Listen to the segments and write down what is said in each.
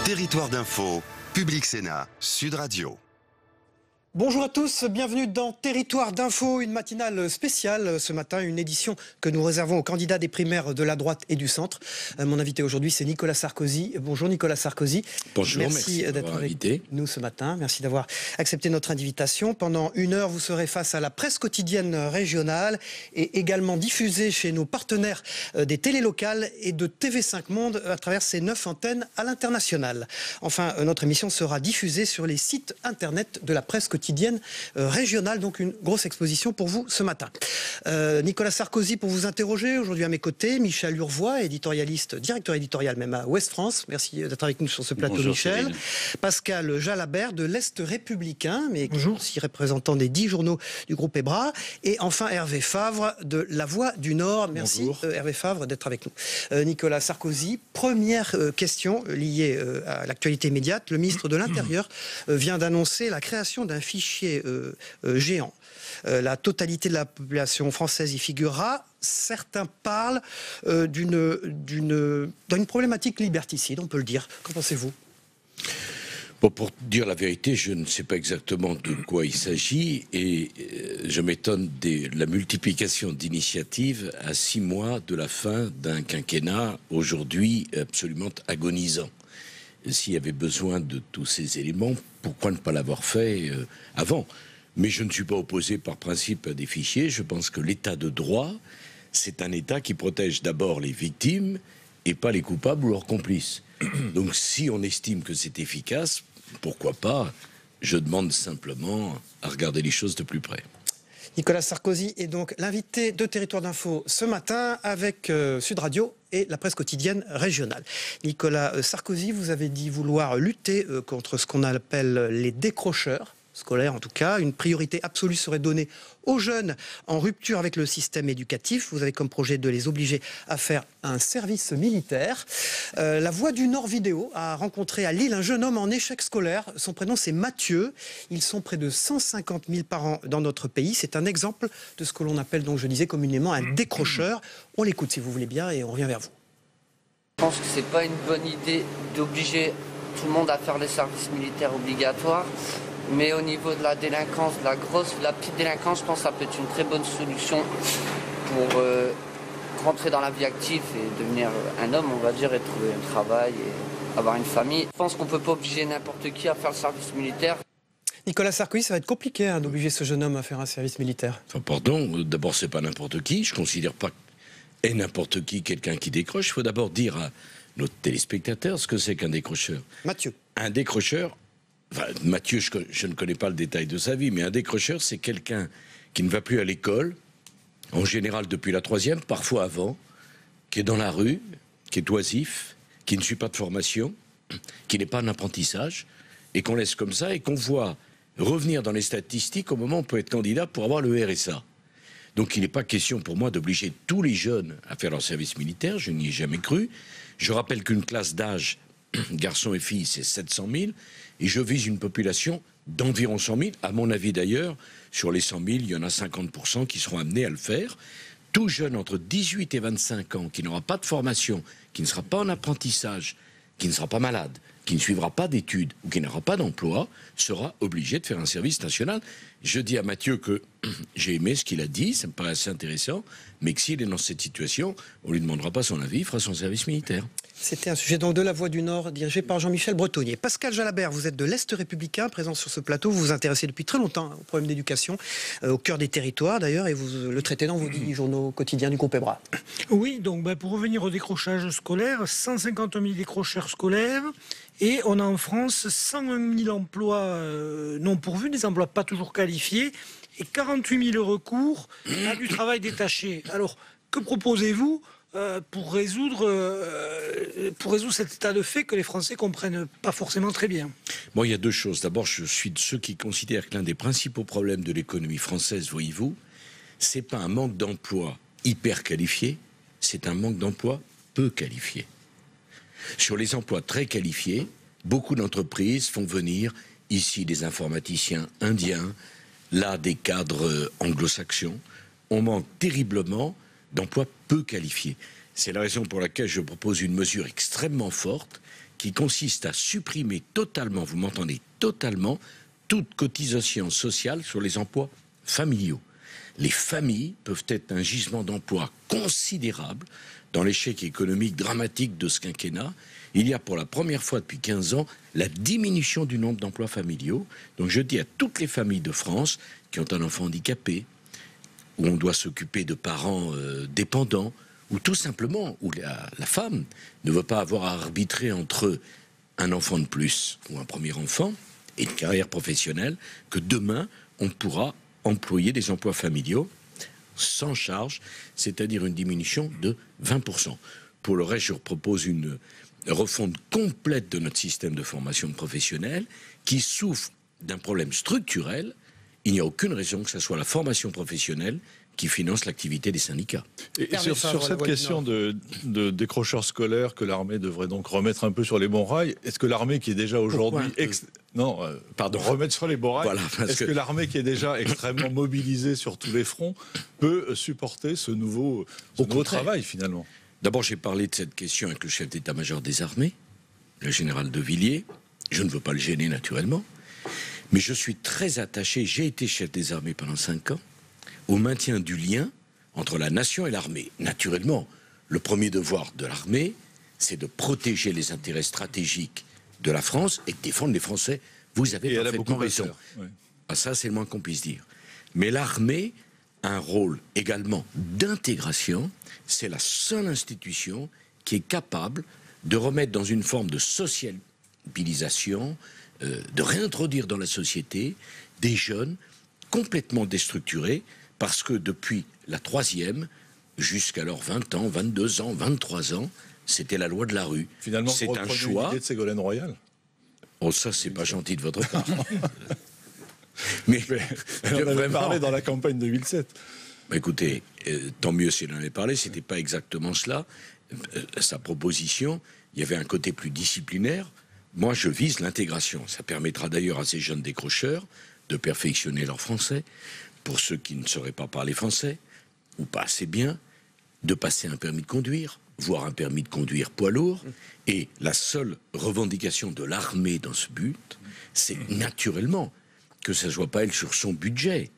Territoire d'info, Public Sénat, Sud Radio. Bonjour à tous, bienvenue dans Territoire d'info, une matinale spéciale ce matin, une édition que nous réservons aux candidats des primaires de la droite et du centre. Mon invité aujourd'hui, c'est Nicolas Sarkozy. Bonjour Nicolas Sarkozy. Bonjour, merci d'être avec nous ce matin. Merci d'avoir accepté notre invitation. Pendant une heure, vous serez face à la presse quotidienne régionale et également diffusée chez nos partenaires des télés locales et de TV5 Monde à travers ces 9 antennes à l'international. Enfin, notre émission sera diffusée sur les sites internet de la presse quotidienne régionale, donc une grosse exposition pour vous ce matin. Nicolas Sarkozy pour vous interroger, aujourd'hui à mes côtés, Michel Urvois, éditorialiste, directeur éditorial même à Ouest France, merci d'être avec nous sur ce plateau. Bonjour, Michel. Céline. Pascal Jalabert de l'Est républicain, mais aussi représentant des 10 journaux du groupe EBRA, et enfin Hervé Favre de La Voix du Nord, merci Hervé Favre d'être avec nous. Nicolas Sarkozy, première question liée à l'actualité immédiate, le ministre de l'Intérieur vient d'annoncer la création d'un fichier géant. La totalité de la population française y figurera. Certains parlent d'une problématique liberticide, on peut le dire. Qu'en pensez-vous ? Bon, pour dire la vérité, je ne sais pas exactement de quoi il s'agit et je m'étonne de la multiplication d'initiatives à 6 mois de la fin d'un quinquennat aujourd'hui absolument agonisant. S'il y avait besoin de tous ces éléments, pourquoi ne pas l'avoir fait avant ? Mais je ne suis pas opposé par principe à des fichiers. Je pense que l'état de droit, c'est un état qui protège d'abord les victimes et pas les coupables ou leurs complices. Donc si on estime que c'est efficace, pourquoi pas ? Je demande simplement à regarder les choses de plus près. Nicolas Sarkozy est donc l'invité de Territoire d'Info ce matin avec Sud Radio et la presse quotidienne régionale. Nicolas Sarkozy, vous avez dit vouloir lutter contre ce qu'on appelle les décrocheurs scolaires en tout cas. Une priorité absolue serait donnée aux jeunes en rupture avec le système éducatif. Vous avez comme projet de les obliger à faire un service militaire. La Voix du Nord Vidéo a rencontré à Lille un jeune homme en échec scolaire. Son prénom c'est Mathieu. Ils sont près de 150 000 parents dans notre pays. C'est un exemple de ce que l'on appelle, donc je disais communément, un décrocheur. On l'écoute si vous voulez bien et on revient vers vous. Je pense que c'est pas une bonne idée d'obliger tout le monde à faire les services militaires obligatoires. Mais au niveau de la délinquance, de la petite délinquance, je pense que ça peut être une très bonne solution pour rentrer dans la vie active et devenir un homme, on va dire, et trouver un travail et avoir une famille. Je pense qu'on ne peut pas obliger n'importe qui à faire le service militaire. Nicolas Sarkozy, ça va être compliqué d'obliger ce jeune homme à faire un service militaire. Enfin, pardon, d'abord, c'est pas n'importe qui. Je ne considère pas et n'importe qui quelqu'un qui décroche. Il faut d'abord dire à nos téléspectateurs ce que c'est qu'un décrocheur. Mathieu. Un décrocheur... Enfin, Mathieu, je ne connais pas le détail de sa vie, mais un décrocheur, c'est quelqu'un qui ne va plus à l'école, en général depuis la 3e, parfois avant, qui est dans la rue, qui est oisif, qui ne suit pas de formation, qui n'est pas en apprentissage, et qu'on laisse comme ça, et qu'on voit revenir dans les statistiques au moment où on peut être candidat pour avoir le RSA. Donc il n'est pas question pour moi d'obliger tous les jeunes à faire leur service militaire, je n'y ai jamais cru. Je rappelle qu'une classe d'âge, garçons et filles, c'est 700 000, et je vise une population d'environ 100 000. À mon avis d'ailleurs, sur les 100 000, il y en a 50% qui seront amenés à le faire. Tout jeune entre 18 et 25 ans qui n'aura pas de formation, qui ne sera pas en apprentissage, qui ne sera pas malade, qui ne suivra pas d'études ou qui n'aura pas d'emploi, sera obligé de faire un service national. Je dis à Mathieu que j'ai aimé ce qu'il a dit, ça me paraît assez intéressant, mais que s'il est dans cette situation, on ne lui demandera pas son avis, il fera son service militaire. C'était un sujet donc de La Voix du Nord, dirigé par Jean-Michel Bretonnier. Pascal Jalabert, vous êtes de l'Est républicain, présent sur ce plateau. Vous vous intéressez depuis très longtemps aux problèmes d'éducation, au cœur des territoires d'ailleurs, et vous le traitez dans vos 10 journaux quotidiens du groupe EBRA. Oui, donc pour revenir au décrochage scolaire, 150 000 décrocheurs scolaires, et on a en France 101 000 emplois non pourvus, des emplois pas toujours qualifiés, et 48 000 recours à du travail détaché. Alors, que proposez-vous pour résoudre cet état de fait que les Français comprennent pas forcément très bien? Bon, il y a deux choses. D'abord, je suis de ceux qui considèrent que l'un des principaux problèmes de l'économie française, voyez-vous, c'est pas un manque d'emplois hyper qualifiés, c'est un manque d'emplois peu qualifiés. Sur les emplois très qualifiés, beaucoup d'entreprises font venir ici des informaticiens indiens, là des cadres anglo-saxons. On manque terriblement d'emplois peu qualifiés. C'est la raison pour laquelle je propose une mesure extrêmement forte qui consiste à supprimer totalement, vous m'entendez, totalement, toute cotisation sociale sur les emplois familiaux. Les familles peuvent être un gisement d'emploi considérable dans l'échec économique dramatique de ce quinquennat. Il y a pour la première fois depuis 15 ans la diminution du nombre d'emplois familiaux. Donc je dis à toutes les familles de France qui ont un enfant handicapé, où on doit s'occuper de parents dépendants, ou tout simplement où la femme ne veut pas avoir à arbitrer entre un enfant de plus ou un premier enfant et une carrière professionnelle, que demain on pourra employer des emplois familiaux sans charge, c'est-à-dire une diminution de 20%. Pour le reste, je propose une refonte complète de notre système de formation professionnelle qui souffre d'un problème structurel. Il n'y a aucune raison que ce soit la formation professionnelle qui finance l'activité des syndicats. Et sur cette question de décrocheurs scolaires que l'armée devrait donc remettre un peu sur les bons rails, est-ce que l'armée qui est déjà aujourd'hui... remettre sur les bons rails, voilà, est-ce que l'armée qui est déjà extrêmement mobilisée sur tous les fronts peut supporter ce nouveau travail finalement? D'abord, j'ai parlé de cette question avec le chef d'état-major des armées, le général de Villiers. Je ne veux pas le gêner naturellement, mais je suis très attaché, j'ai été chef des armées pendant 5 ans, au maintien du lien entre la nation et l'armée. Naturellement, le premier devoir de l'armée, c'est de protéger les intérêts stratégiques de la France et de défendre les Français. Vous avez parfaitement raison. Oui. Ça, c'est le moins qu'on puisse dire. Mais l'armée a un rôle également d'intégration. C'est la seule institution qui est capable de remettre dans une forme de sociabilisation, de réintroduire dans la société des jeunes complètement déstructurés, parce que depuis la 3e, jusqu'à leurs 20 ans, 22 ans, 23 ans, c'était la loi de la rue. Finalement, c'est un choix. L'idée de Ségolène Royal. Oh, ça, c'est pas gentil de votre part. Mais on avait parlé dans la campagne 2007. Bah, écoutez, tant mieux si elle en avait parlé, c'était pas exactement cela. Sa proposition, il y avait un côté plus disciplinaire. Moi, je vise l'intégration. Ça permettra d'ailleurs à ces jeunes décrocheurs de perfectionner leur français. Pour ceux qui ne sauraient pas parler français, ou pas assez bien, de passer un permis de conduire, voire un permis de conduire poids lourd. Et la seule revendication de l'armée dans ce but, c'est naturellement que ça ne soit pas elle sur son budget.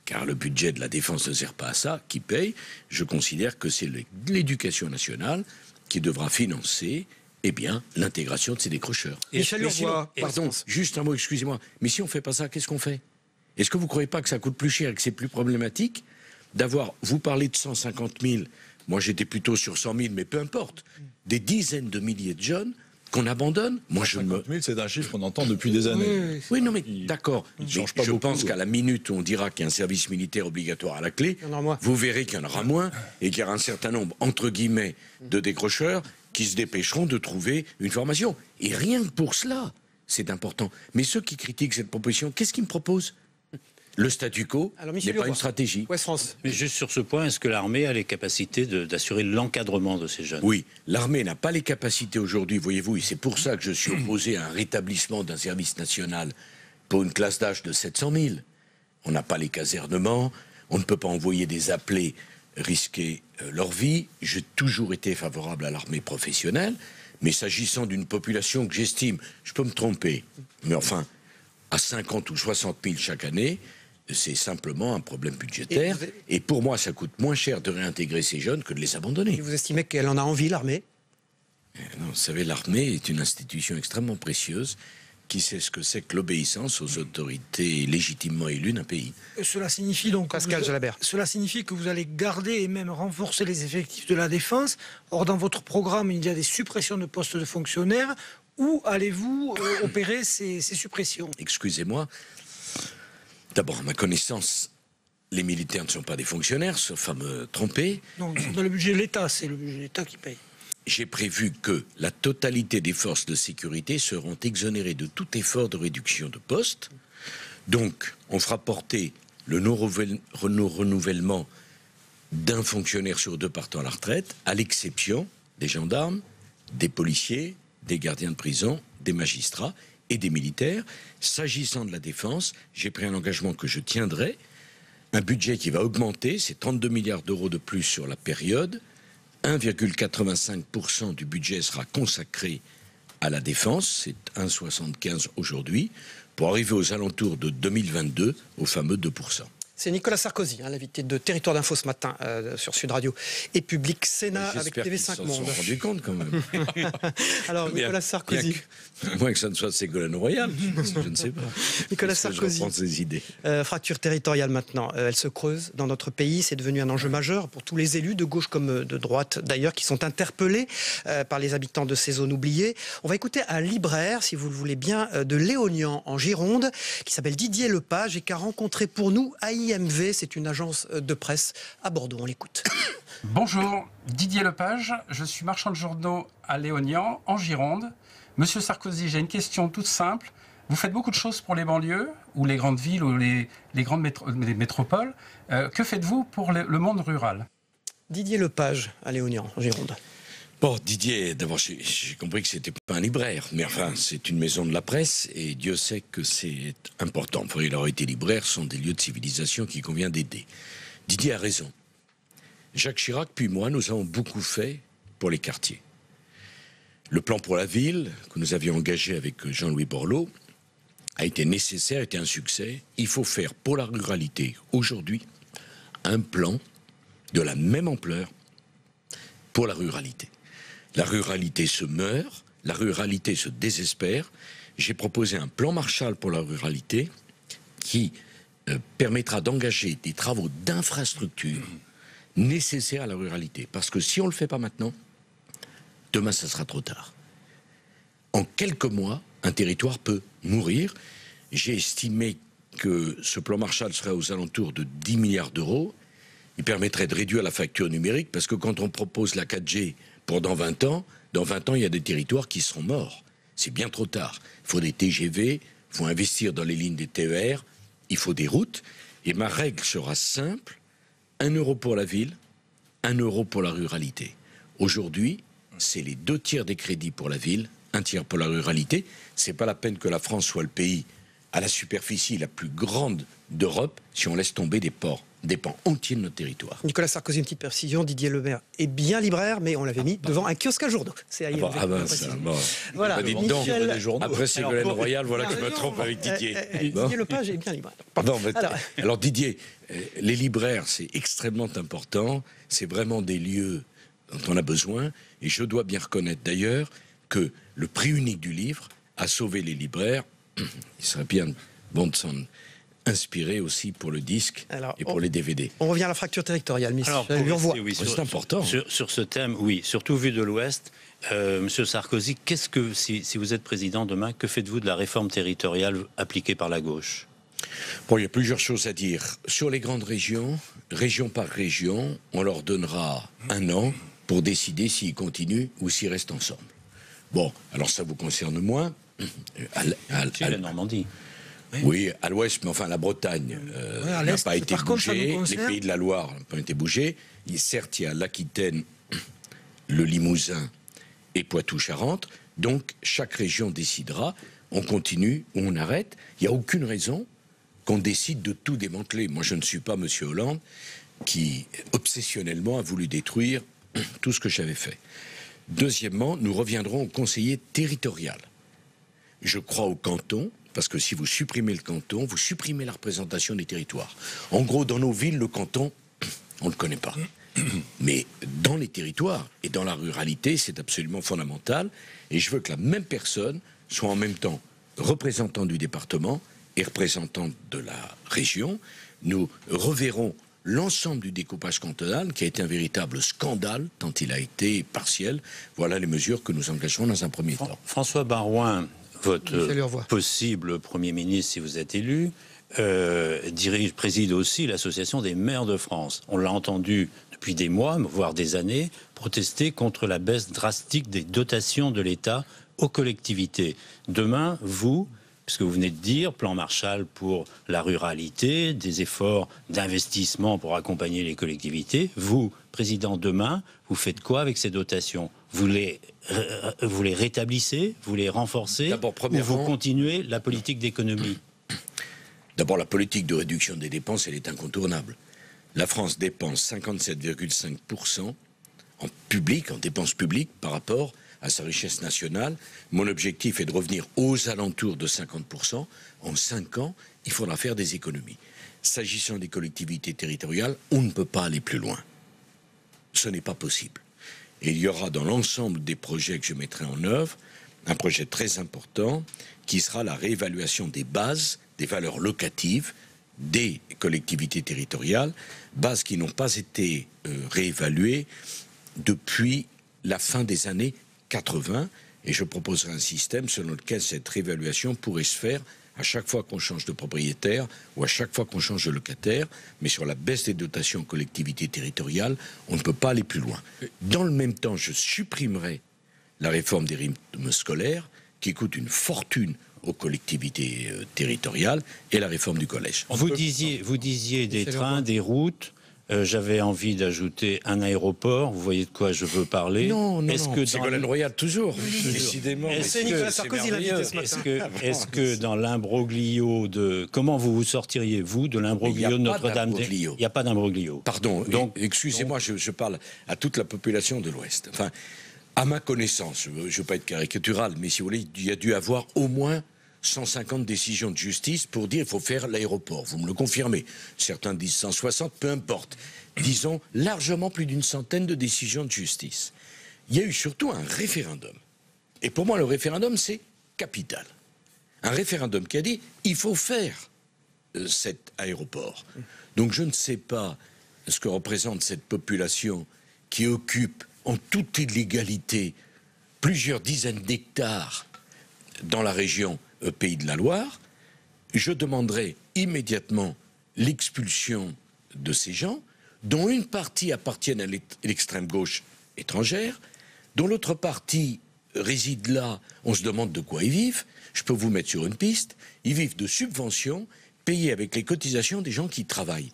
Car le budget de la défense ne sert pas à ça, qui paye. Je considère que c'est l'éducation nationale qui devra financer l'intégration de ces décrocheurs. Et pardon, juste un mot, excusez-moi. Mais si on ne fait pas ça, qu'est-ce qu'on fait? Est-ce que vous ne croyez pas que ça coûte plus cher et que c'est plus problématique d'avoir, vous parlez de 150 000, moi j'étais plutôt sur 100 000, mais peu importe, des dizaines de milliers de jeunes qu'on abandonne. Moi, 150 000, c'est un chiffre qu'on entend depuis des années. Oui, non, mais d'accord. Je pense qu'à la minute où on dira qu'il y a un service militaire obligatoire à la clé, vous verrez qu'il y en aura moins et qu'il y aura un certain nombre, entre guillemets, de décrocheurs qui se dépêcheront de trouver une formation. Et rien que pour cela, c'est important. Mais ceux qui critiquent cette proposition, qu'est-ce qu'ils me proposent? Le statu quo n'est pas une stratégie. Ouest France. Mais juste sur ce point, est-ce que l'armée a les capacités d'assurer l'encadrement de ces jeunes? Oui, l'armée n'a pas les capacités aujourd'hui, voyez-vous, et c'est pour ça que je suis opposé à un rétablissement d'un service national pour une classe d'âge de 700 000. On n'a pas les casernements, on ne peut pas envoyer des appelés risquer leur vie. J'ai toujours été favorable à l'armée professionnelle, mais s'agissant d'une population que j'estime, je peux me tromper, mais enfin, à 50 ou 60 000 chaque année, c'est simplement un problème budgétaire. Et pour moi, ça coûte moins cher de réintégrer ces jeunes que de les abandonner. Et vous estimez qu'elle en a envie, l'armée? Non, vous savez, l'armée est une institution extrêmement précieuse qui sait ce que c'est que l'obéissance aux autorités légitimement élues d'un pays. Cela signifie donc... Pascal Jalabert. Cela signifie que vous allez garder et même renforcer les effectifs de la défense. Or, dans votre programme, il y a des suppressions de postes de fonctionnaires. Où allez-vous opérer ces suppressions? Excusez-moi. D'abord, à ma connaissance, les militaires ne sont pas des fonctionnaires, sauf à me tromper. Non, dans le budget de l'État, c'est le budget de l'État qui paye. J'ai prévu que la totalité des forces de sécurité seront exonérées de tout effort de réduction de postes. Donc, on fera porter le non-renouvellement d'un fonctionnaire sur 2 partant à la retraite, à l'exception des gendarmes, des policiers, des gardiens de prison, des magistrats et des militaires. S'agissant de la défense, j'ai pris un engagement que je tiendrai, un budget qui va augmenter, c'est 32 milliards d'euros de plus sur la période, 1,85% du budget sera consacré à la Défense, c'est 1,75 aujourd'hui, pour arriver aux alentours de 2022 au fameux 2%. C'est Nicolas Sarkozy, l'invité de Territoire d'Info ce matin sur Sud Radio et Public Sénat avec TV5 Monde. J'espère qu'ils s'en sont rendus compte quand même. Alors Nicolas Sarkozy. À moins que ça ne soit Ségolène Royal, je ne sais pas. Nicolas Sarkozy. Je reprends ses idées. Fracture territoriale maintenant, elle se creuse dans notre pays. C'est devenu un enjeu majeur pour tous les élus de gauche comme de droite d'ailleurs qui sont interpellés par les habitants de ces zones oubliées. On va écouter un libraire, si vous le voulez bien, de Léognan en Gironde, qui s'appelle Didier Lepage et qui a rencontré pour nous AIMV, c'est une agence de presse à Bordeaux. On l'écoute. Bonjour, Didier Lepage, je suis marchand de journaux à Léognan, en Gironde. Monsieur Sarkozy, j'ai une question toute simple. Vous faites beaucoup de choses pour les banlieues, ou les grandes villes, ou les grandes métropoles. Que faites-vous pour le monde rural? Didier Lepage à Léognan, en Gironde. Bon, Didier, d'abord, j'ai compris que c'était pas un libraire, mais enfin, c'est une maison de la presse, et Dieu sait que c'est important. Enfin, il aurait été libraire, sont des lieux de civilisation qu'il convient d'aider. Didier a raison. Jacques Chirac, puis moi, nous avons beaucoup fait pour les quartiers. Le plan pour la ville, que nous avions engagé avec Jean-Louis Borloo, a été nécessaire, a été un succès. Il faut faire pour la ruralité, aujourd'hui, un plan de la même ampleur pour la ruralité. La ruralité se meurt, la ruralité se désespère. J'ai proposé un plan Marshall pour la ruralité qui permettra d'engager des travaux d'infrastructure nécessaires à la ruralité. Parce que si on ne le fait pas maintenant, demain, ça sera trop tard. En quelques mois, un territoire peut mourir. J'ai estimé que ce plan Marshall serait aux alentours de 10 milliards d'euros. Il permettrait de réduire la facture numérique, parce que quand on propose la 4G pour dans 20 ans, il y a des territoires qui seront morts. C'est bien trop tard. Il faut des TGV, il faut investir dans les lignes des TER, il faut des routes. Et ma règle sera simple, 1 euro pour la ville, 1 euro pour la ruralité. Aujourd'hui, c'est les 2 tiers des crédits pour la ville, 1 tiers pour la ruralité. C'est pas la peine que la France soit le pays à la superficie la plus grande d'Europe si on laisse tomber des pans entiers de notre territoire. Nicolas Sarkozy, une petite précision, Didier Lepage est bien libraire, mais on l'avait mis devant un kiosque à journaux. C'est AIMV. Voilà. Après Ségolène Royal, voilà que je me trompe avec Didier. Didier Lepage est bien libraire. Alors Didier, les libraires, c'est extrêmement important. C'est vraiment des lieux dont on a besoin. Et je dois bien reconnaître d'ailleurs que le prix unique du livre a sauvé les libraires. Il serait bien bon de s'en inspiré aussi pour le disque et pour les DVD. On revient à la fracture territoriale, c'est important. Sur ce thème, oui, surtout vu de l'Ouest. Monsieur Sarkozy, si vous êtes président demain, que faites-vous de la réforme territoriale appliquée par la gauche? Bon, il y a plusieurs choses à dire. Sur les grandes régions, région par région, on leur donnera 1 an pour décider s'ils continuent ou s'ils restent ensemble. Bon, alors ça vous concerne moins. La Normandie. Oui, à l'ouest, mais enfin la Bretagne n'a pas été bougée, les pays de la Loire n'ont pas été bougés. Certes, il y a l'Aquitaine, le Limousin et Poitou-Charentes. Donc, chaque région décidera, on continue ou on arrête. Il n'y a aucune raison qu'on décide de tout démanteler. Moi, je ne suis pas M. Hollande qui, obsessionnellement, a voulu détruire tout ce que j'avais fait. Deuxièmement, nous reviendrons au conseiller territorial. Je crois au canton, parce que si vous supprimez le canton, vous supprimez la représentation des territoires. En gros, dans nos villes, le canton, on ne le connaît pas. Mais dans les territoires et dans la ruralité, c'est absolument fondamental. Et je veux que la même personne soit en même temps représentant du département et représentant de la région. Nous reverrons l'ensemble du découpage cantonal, qui a été un véritable scandale, tant il a été partiel. Voilà les mesures que nous engagerons dans un premier temps. François Baroin, votre possible Premier ministre, si vous êtes élu, préside aussi l'Association des maires de France. On l'a entendu depuis des mois, voire des années, protester contre la baisse drastique des dotations de l'État aux collectivités. Demain, vous, puisque vous venez de dire, plan Marshall pour la ruralité, des efforts d'investissement pour accompagner les collectivités, vous, président, demain, vous faites quoi avec ces dotations ? Vous les rétablissez, vous les renforcez, ou vous continuez la politique d'économie? D'abord, la politique de réduction des dépenses, elle est incontournable. La France dépense 57,5% en dépenses publiques par rapport à sa richesse nationale. Mon objectif est de revenir aux alentours de 50%. En 5 ans, il faudra faire des économies. S'agissant des collectivités territoriales, on ne peut pas aller plus loin. Ce n'est pas possible. Et il y aura dans l'ensemble des projets que je mettrai en œuvre, un projet très important qui sera la réévaluation des bases, des valeurs locatives des collectivités territoriales, bases qui n'ont pas été réévaluées depuis la fin des années 80. Et je proposerai un système selon lequel cette réévaluation pourrait se faire à chaque fois qu'on change de propriétaire ou à chaque fois qu'on change de locataire, mais sur la baisse des dotations aux collectivités territoriales, on ne peut pas aller plus loin. Dans le même temps, je supprimerai la réforme des rythmes scolaires, qui coûte une fortune aux collectivités territoriales, et la réforme du collège. Vous disiez des trains, des routes. J'avais envie d'ajouter un aéroport. Vous voyez de quoi je veux parler? Non, Ségolène Royal toujours. Décidément. C'est Nicolas Sarkozy l'invité ce matin. Est-ce que dans l'imbroglio de... Comment vous sortiriez, vous, de l'imbroglio de Notre-Dame? Il n'y a pas d'imbroglio. Pardon, donc, excusez-moi, je parle à toute la population de l'Ouest. Enfin, à ma connaissance, je ne veux pas être caricatural, mais si vous voulez, il y a dû avoir au moins 150 décisions de justice pour dire qu'il faut faire l'aéroport. Vous me le confirmez. Certains disent 160, peu importe. Disons largement plus d'une centaine de décisions de justice. Il y a eu surtout un référendum. Et pour moi, le référendum, c'est capital. Un référendum qui a dit il faut faire cet aéroport. Donc je ne sais pas ce que représente cette population qui occupe en toute illégalité plusieurs dizaines d'hectares dans la région Pays de la Loire. Je demanderai immédiatement l'expulsion de ces gens, dont une partie appartiennent à l'extrême gauche étrangère, dont l'autre partie réside là, on se demande de quoi ils vivent. Je peux vous mettre sur une piste, ils vivent de subventions payées avec les cotisations des gens qui travaillent.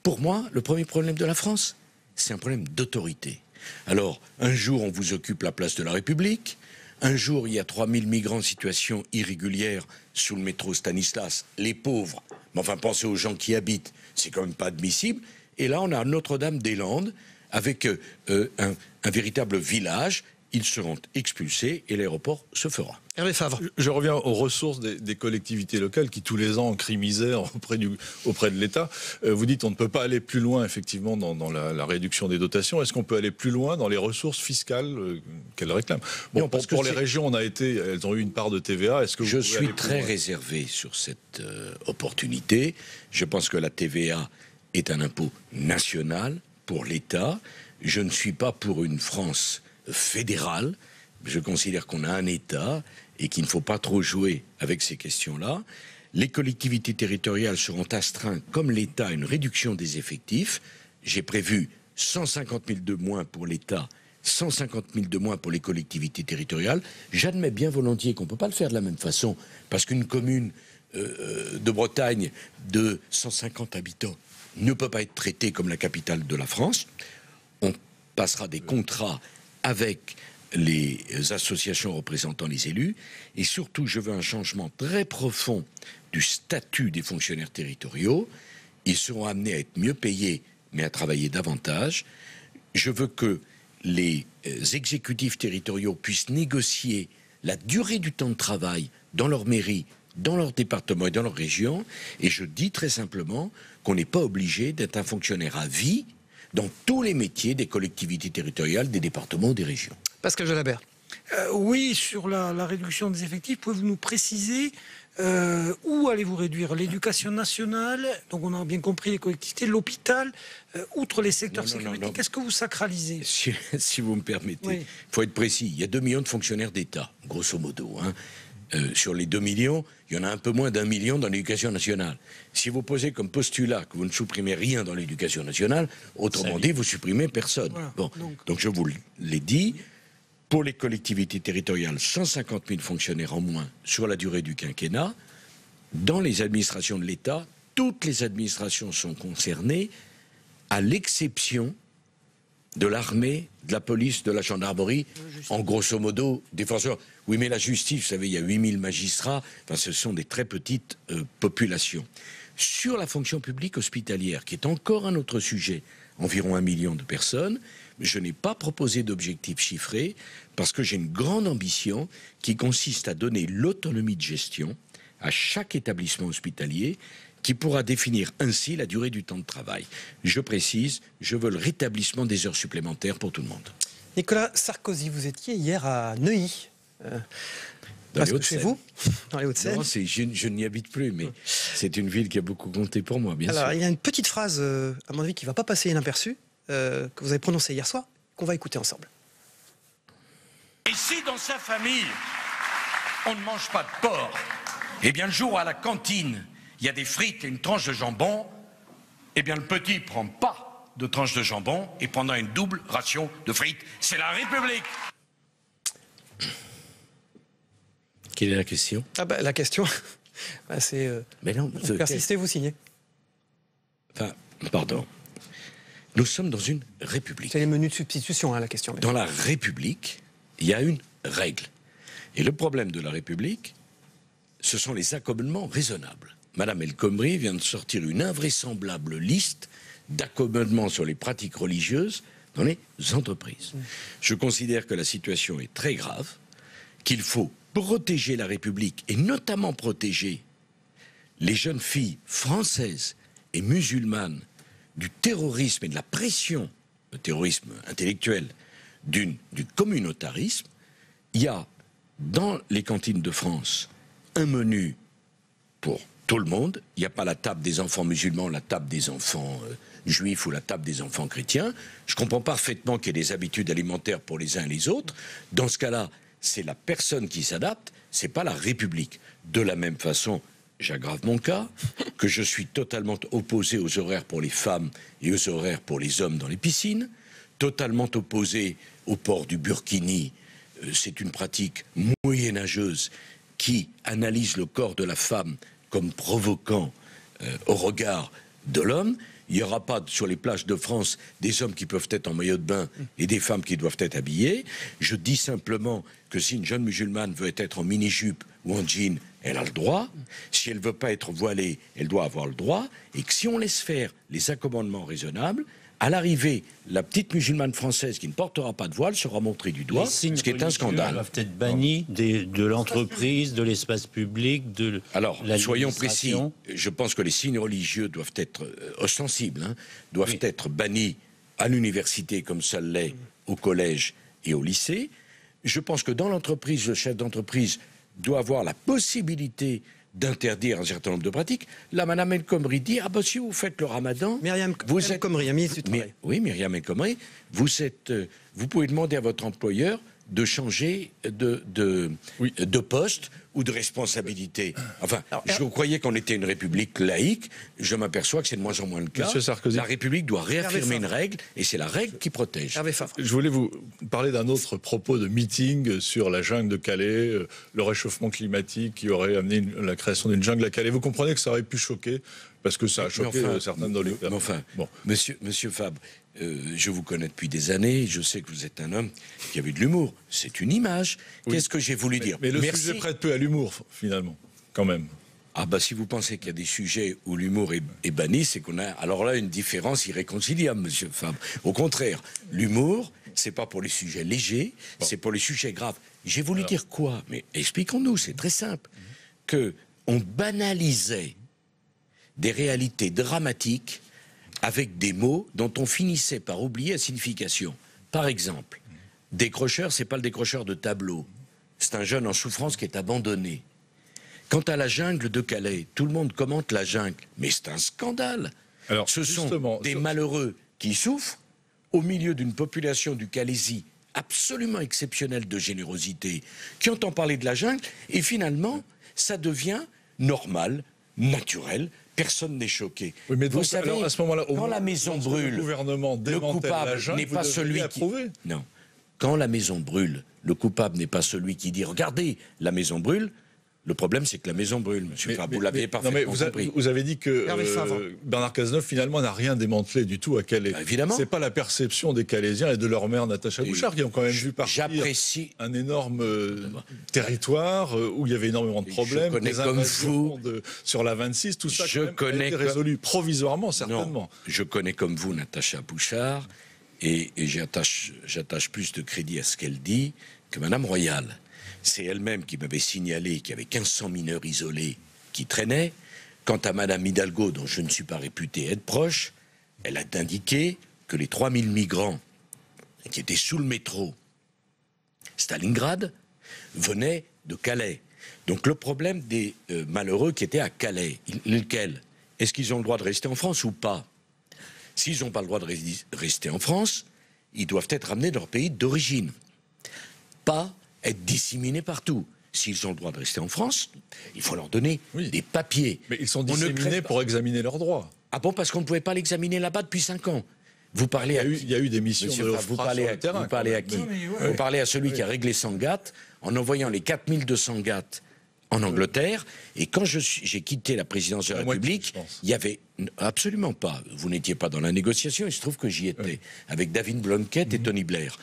Pour moi, le premier problème de la France, c'est un problème d'autorité. Alors, un jour, on vous occupe la place de la République. Un jour, il y a 3000 migrants en situation irrégulière sous le métro Stanislas. Les pauvres, mais enfin, pensez aux gens qui habitent, c'est quand même pas admissible. Et là, on a Notre-Dame-des-Landes avec un véritable village. Ils seront expulsés et l'aéroport se fera. Hervé Favre. Je reviens aux ressources des collectivités locales qui tous les ans crient misère auprès de l'État. Vous dites on ne peut pas aller plus loin effectivement dans la réduction des dotations. Est-ce qu'on peut aller plus loin dans les ressources fiscales qu'elles réclament? Bon, non, parce que pour les régions, elles ont eu une part de TVA. Est-ce que je suis très réservé sur cette opportunité. Je pense que la TVA est un impôt national pour l'État. Je ne suis pas pour une France fédérale. Je considère qu'on a un État et qu'il ne faut pas trop jouer avec ces questions-là. Les collectivités territoriales seront astreintes, comme l'État, à une réduction des effectifs. J'ai prévu 150 000 de moins pour l'État, 150 000 de moins pour les collectivités territoriales. J'admets bien volontiers qu'on ne peut pas le faire de la même façon, parce qu'une commune de Bretagne de 150 habitants ne peut pas être traitée comme la capitale de la France. On passera des contrats avec les associations représentant les élus, et surtout je veux un changement très profond du statut des fonctionnaires territoriaux. Ils seront amenés à être mieux payés, mais à travailler davantage. Je veux que les exécutifs territoriaux puissent négocier la durée du temps de travail dans leur mairie, dans leur département et dans leur région, et je dis très simplement qu'on n'est pas obligé d'être un fonctionnaire à vie dans tous les métiers des collectivités territoriales, des départements ou des régions. Pascal Jalabert. Oui, sur la réduction des effectifs, pouvez-vous nous préciser où allez-vous réduire? L'éducation nationale, donc on a bien compris les collectivités, l'hôpital, outre les secteurs sécurité, qu'est-ce que vous sacralisez? Si vous me permettez, il faut être précis. Il y a 2 millions de fonctionnaires d'État, grosso modo. Sur les 2 millions, il y en a un peu moins d'1 million dans l'éducation nationale. Si vous posez comme postulat que vous ne supprimez rien dans l'éducation nationale, autrement dit, vous supprimez personne. Voilà. Bon, donc je vous l'ai dit, pour les collectivités territoriales, 150 000 fonctionnaires en moins sur la durée du quinquennat. Dans les administrations de l'État, toutes les administrations sont concernées, à l'exception de l'armée, de la police, de la gendarmerie, en grosso modo, défenseurs. Oui, mais la justice, vous savez, il y a 8000 magistrats, enfin, ce sont des très petites populations. Sur la fonction publique hospitalière, qui est encore un autre sujet, environ 1 million de personnes, Je n'ai pas proposé d'objectif chiffré parce que j'ai une grande ambition qui consiste à donner l'autonomie de gestion à chaque établissement hospitalier qui pourra définir ainsi la durée du temps de travail. Je précise, je veux le rétablissement des heures supplémentaires pour tout le monde. Nicolas Sarkozy, vous étiez hier à Neuilly. Chez vous, dans les Hauts-de-Seine. Non, je n'y habite plus, mais c'est une ville qui a beaucoup compté pour moi, bien sûr. Alors, il y a une petite phrase, à mon avis, qui ne va pas passer inaperçue, que vous avez prononcée hier soir, qu'on va écouter ensemble. Et si dans sa famille, on ne mange pas de porc, eh bien le jour où à la cantine, il y a des frites et une tranche de jambon, eh bien le petit ne prend pas de tranche de jambon et prendra une double ration de frites. C'est la République. Quelle est la question? La question, c'est... Mais non, vous persistez, vous signez. Enfin, pardon. Nous sommes dans une république. C'est les menus de substitution, la question. Dans la République, il y a une règle. Et le problème de la République, ce sont les accommodements raisonnables. Madame El Khomri vient de sortir une invraisemblable liste d'accommodements sur les pratiques religieuses dans les entreprises. Je considère que la situation est très grave, qu'il faut protéger la République et notamment protéger les jeunes filles françaises et musulmanes du terrorisme et de la pression, le terrorisme intellectuel, du communautarisme. Il y a dans les cantines de France un menu pour tout le monde. Il n'y a pas la table des enfants musulmans, la table des enfants juifs ou la table des enfants chrétiens. Je comprends parfaitement qu'il y ait des habitudes alimentaires pour les uns et les autres. Dans ce cas-là, c'est la personne qui s'adapte, c'est pas la République. De la même façon, j'aggrave mon cas, que je suis totalement opposé aux horaires pour les femmes et aux horaires pour les hommes dans les piscines, totalement opposé au port du burkini. C'est une pratique moyenâgeuse qui analyse le corps de la femme comme provoquant au regard de l'homme. Il n'y aura pas sur les plages de France des hommes qui peuvent être en maillot de bain et des femmes qui doivent être habillées. Je dis simplement que si une jeune musulmane veut être en mini-jupe ou en jean, elle a le droit. Si elle ne veut pas être voilée, elle doit avoir le droit. Et que si on laisse faire les accommodements raisonnables, à l'arrivée, la petite musulmane française qui ne portera pas de voile sera montrée du doigt, ce qui est un scandale. Doivent être bannis de l'entreprise, de l'espace public, de Alors, soyons précis, je pense que les signes religieux doivent être ostensibles, doivent être bannis à l'université comme ça l'est au collège et au lycée. Je pense que dans l'entreprise, le chef d'entreprise doit avoir la possibilité d'interdire un certain nombre de pratiques. Là, Madame El Khomri dit, si vous faites le ramadan... Myriam El Khomri, ministre du Travail. Oui, Myriam El Khomri, vous pouvez demander à votre employeur de changer de poste ou de responsabilité. Enfin, je croyais qu'on était une république laïque, je m'aperçois que c'est de moins en moins le cas. Monsieur Sarkozy. La République doit réaffirmer une règle, et c'est la règle qui protège. Je voulais vous parler d'un autre propos de meeting sur la jungle de Calais, le réchauffement climatique qui aurait amené la création d'une jungle à Calais. Vous comprenez que ça aurait pu choquer, parce que ça a choqué certains de nos bon. Monsieur Fabre, je vous connais depuis des années, je sais que vous êtes un homme qui a eu de l'humour. C'est une image. Oui. Qu'est-ce que j'ai voulu dire? Mais le sujet prête peu à l'humour, finalement, quand même. Si vous pensez qu'il y a des sujets où l'humour est banni, c'est qu'on a alors là une différence irréconciliable, monsieur Fabre. Au contraire, l'humour, c'est pas pour les sujets légers, c'est pour les sujets graves. J'ai voulu dire quoi? Mais expliquons-nous, c'est très simple. Que on banalisait des réalités dramatiques avec des mots dont on finissait par oublier la signification. Par exemple, décrocheur, c'est pas le décrocheur de tableau. C'est un jeune en souffrance qui est abandonné. Quant à la jungle de Calais, tout le monde commente la jungle. Mais c'est un scandale. Alors, ce sont des malheureux qui souffrent au milieu d'une population du Calaisis absolument exceptionnelle de générosité, qui entend parler de la jungle, et finalement, ça devient normal, naturel. Personne n'est choqué. Oui, mais vous savez, à ce moment-là, quand la maison brûle, le coupable n'est pas celui qui... Non. Quand la maison brûle, le coupable n'est pas celui qui dit « Regardez, la maison brûle ». Le problème, c'est que la maison brûle, monsieur Fabre. Vous l'avez parfaitement compris. Vous avez dit que Bernard Cazeneuve, finalement, n'a rien démantelé du tout à Calais. Évidemment. C'est pas la perception des Calaisiens et de leur mère Natacha Bouchard qui ont quand même vu partir un énorme territoire où il y avait énormément de problèmes, des invasions sur la 26, tout ça a été résolu provisoirement, certainement. Non, je connais comme vous Natacha Bouchard et j'attache plus de crédit à ce qu'elle dit que Madame Royal. C'est elle-même qui m'avait signalé qu'il y avait 1500 mineurs isolés qui traînaient. Quant à Madame Hidalgo, dont je ne suis pas réputé être proche, elle a indiqué que les 3000 migrants qui étaient sous le métro Stalingrad venaient de Calais. Donc le problème des malheureux qui étaient à Calais, lesquels? Est-ce qu'ils ont le droit de rester en France ou pas? S'ils n'ont pas le droit de rester en France, ils doivent être ramenés dans leur pays d'origine. Pas être disséminés partout. S'ils ont le droit de rester en France, il faut leur donner des papiers. Mais ils sont disséminés pour examiner leurs droits. Ah bon, parce qu'on ne pouvait pas l'examiner là-bas depuis 5 ans. Vous parlez il y a eu des missions de l'OFPRA vous parlez à qui? Vous parlez à celui qui a réglé Sangat en envoyant les 4200 GAT en Angleterre. Et quand j'ai quitté la présidence de la République, il y avait absolument pas. Vous n'étiez pas dans la négociation. Il se trouve que j'y étais avec David Blunkett et Tony Blair.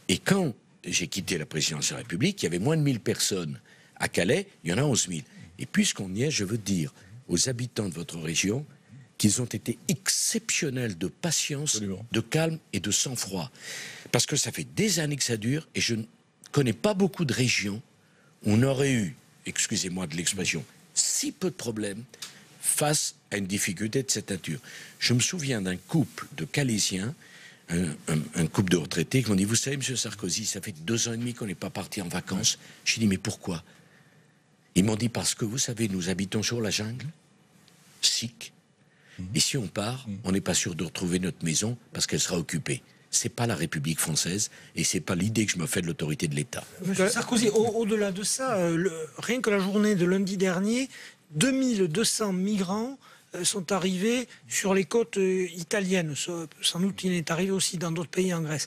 Et quand j'ai quitté la présidence de la République, il y avait moins de 1000 personnes. À Calais, il y en a 11 000. Et puisqu'on y est, je veux dire aux habitants de votre région qu'ils ont été exceptionnels de patience, de calme et de sang-froid. Parce que ça fait des années que ça dure, et je ne connais pas beaucoup de régions où on aurait eu, excusez-moi de l'expression, si peu de problèmes face à une difficulté de cette nature. Je me souviens d'un couple de Calaisiens, un couple de retraités qui m'ont dit, vous savez, monsieur Sarkozy, ça fait 2 ans et demi qu'on n'est pas parti en vacances. J'ai dit, mais pourquoi? Ils m'ont dit, parce que vous savez, nous habitons sur la jungle, sick. Et si on part, on n'est pas sûr de retrouver notre maison parce qu'elle sera occupée. C'est pas la République française et c'est pas l'idée que je me fais de l'autorité de l'État. Monsieur Sarkozy, au-delà de ça, rien que la journée de lundi dernier, 2200 migrants sont arrivés sur les côtes italiennes. Sans doute, il est arrivé aussi dans d'autres pays en Grèce.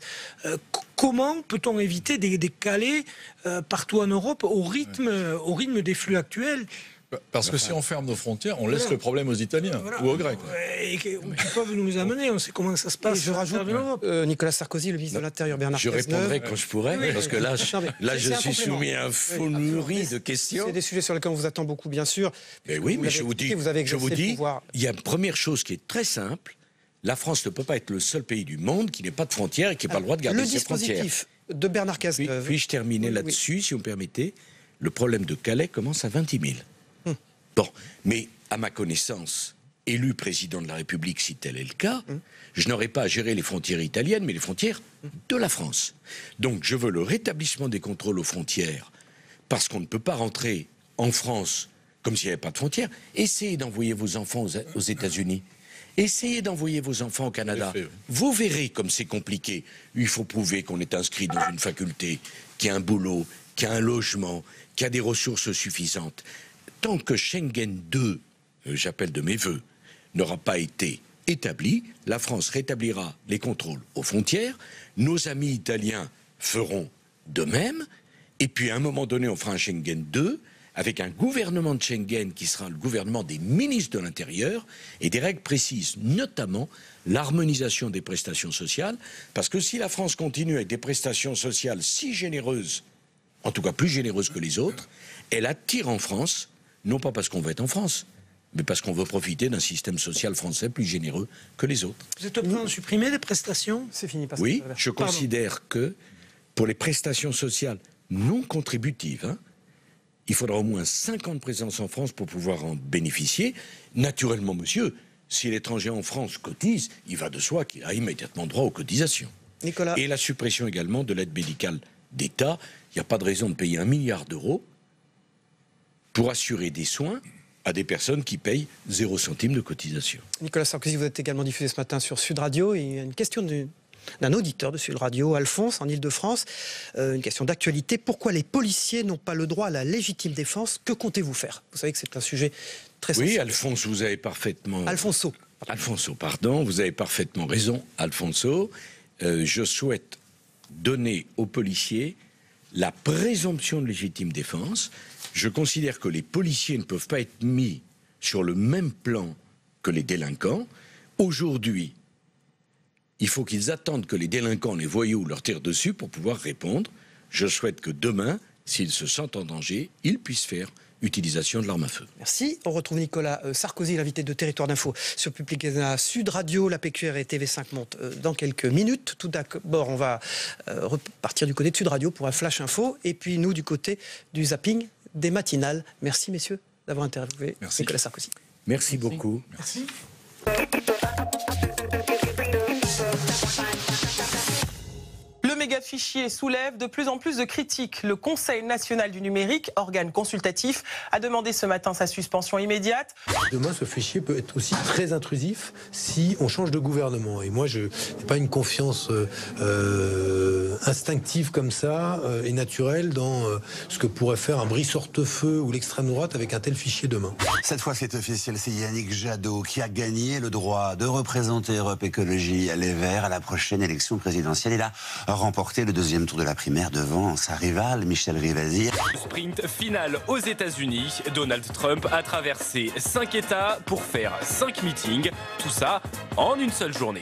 Comment peut-on éviter des calés partout en Europe au rythme des flux actuels? Parce que si on ferme nos frontières, on laisse le problème aux Italiens ou aux Grecs. Et qui peuvent nous amener, on sait comment ça se passe. Je rajoute, Nicolas Sarkozy, le ministre de l'Intérieur, Bernard Cazeneuve. Je répondrai quand je pourrai, parce que là, je suis soumis à un foulerie de questions. C'est des sujets sur lesquels on vous attend beaucoup, bien sûr. Mais oui, mais je vous dis, il y a une première chose qui est très simple. La France ne peut pas être le seul pays du monde qui n'ait pas de frontières et qui n'a pas le droit de garder ses frontières. Le dispositif de Bernard Cazeneuve. Puis-je terminer là-dessus, si vous me permettez? Le problème de Calais commence à 20 000. Bon, mais à ma connaissance, élu président de la République, si tel est le cas, je n'aurai pas à gérer les frontières italiennes, mais les frontières de la France. Donc je veux le rétablissement des contrôles aux frontières, parce qu'on ne peut pas rentrer en France comme s'il n'y avait pas de frontières. Essayez d'envoyer vos enfants aux États-Unis. Essayez d'envoyer vos enfants au Canada. Vous verrez comme c'est compliqué. Il faut prouver qu'on est inscrit dans une faculté, qu'il y a un boulot, qu'il y a un logement, qu'il y a des ressources suffisantes. Tant que Schengen 2, j'appelle de mes voeux, n'aura pas été établi, la France rétablira les contrôles aux frontières, nos amis italiens feront de même, et puis à un moment donné, on fera un Schengen 2, avec un gouvernement de Schengen qui sera le gouvernement des ministres de l'Intérieur, et des règles précises, notamment l'harmonisation des prestations sociales, parce que si la France continue avec des prestations sociales si généreuses, en tout cas plus généreuses que les autres, elle attire en France, non pas parce qu'on veut être en France, mais parce qu'on veut profiter d'un système social français plus généreux que les autres. Vous êtes prêt à supprimer les prestations? C'est fini. Oui, je considère que pour les prestations sociales non contributives, il faudra au moins 5 ans de présence en France pour pouvoir en bénéficier. Naturellement, monsieur, si l'étranger en France cotise, il va de soi qu'il a immédiatement droit aux cotisations. Nicolas. Et la suppression également de l'aide médicale d'État. Il n'y a pas de raison de payer 1 milliard d'euros pour assurer des soins à des personnes qui payent 0 centime de cotisation. Nicolas Sarkozy, vous êtes également diffusé ce matin sur Sud Radio. Et il y a une question d'un auditeur de Sud Radio, Alphonse, en Ile-de-France. Une question d'actualité. Pourquoi les policiers n'ont pas le droit à la légitime défense? Que comptez-vous faire? Vous savez que c'est un sujet très sensible. Oui, Alphonse, vous avez parfaitement... Alfonso, pardon, vous avez parfaitement raison, Alfonso. Je souhaite donner aux policiers la présomption de légitime défense. Je considère que les policiers ne peuvent pas être mis sur le même plan que les délinquants. Aujourd'hui, il faut qu'ils attendent que les délinquants, les voyous, leur tirent dessus pour pouvoir répondre. Je souhaite que demain, s'ils se sentent en danger, ils puissent faire utilisation de l'arme à feu. Merci. On retrouve Nicolas Sarkozy, l'invité de Territoire d'Info sur Public Sénat Sud Radio. La PQR et TV5 montent dans quelques minutes. Tout d'abord, on va repartir du côté de Sud Radio pour un flash info. Et puis nous, du côté du zapping des matinales. Merci, messieurs, d'avoir interviewé Nicolas Sarkozy. Merci beaucoup. Merci. Le méga-fichier soulève de plus en plus de critiques. Le Conseil national du numérique, organe consultatif, a demandé ce matin sa suspension immédiate. Demain, ce fichier peut être aussi très intrusif si on change de gouvernement. Et moi, je n'ai pas une confiance instinctive comme ça et naturelle dans ce que pourrait faire un Brice-Hortefeux ou l'extrême droite avec un tel fichier demain. Cette fois, c'est officiel, c'est Yannick Jadot qui a gagné le droit de représenter Europe Écologie Les Verts à la prochaine élection présidentielle. Il a remporté le deuxième tour de la primaire devant sa rivale Michel Rivasi. Sprint final aux États-Unis. Donald Trump a traversé 5 États pour faire 5 meetings. Tout ça en une seule journée.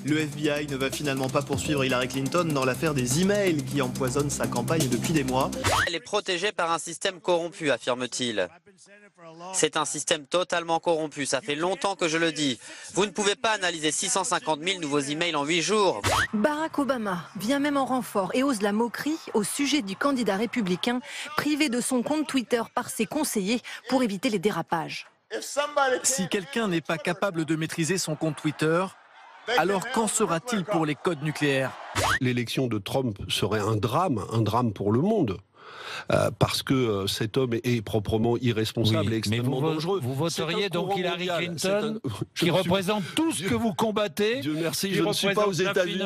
Le FBI ne va finalement pas poursuivre Hillary Clinton dans l'affaire des emails qui empoisonnent sa campagne depuis des mois. Elle est protégée par un système corrompu, affirme-t-il. C'est un système totalement corrompu, ça fait longtemps que je le dis. Vous ne pouvez pas analyser 650 000 nouveaux emails en 8 jours. Barack Obama vient même en renfort et ose la moquerie au sujet du candidat républicain privé de son compte Twitter par ses conseillers pour éviter les dérapages. Si quelqu'un n'est pas capable de maîtriser son compte Twitter, alors qu'en sera-t-il pour les codes nucléaires ? L'élection de Trump serait un drame pour le monde. Parce que cet homme est proprement irresponsable et extrêmement dangereux. Vous voteriez donc Hillary Clinton, qui représente tout ce que vous combattez. Dieu merci, je ne suis pas aux États-Unis.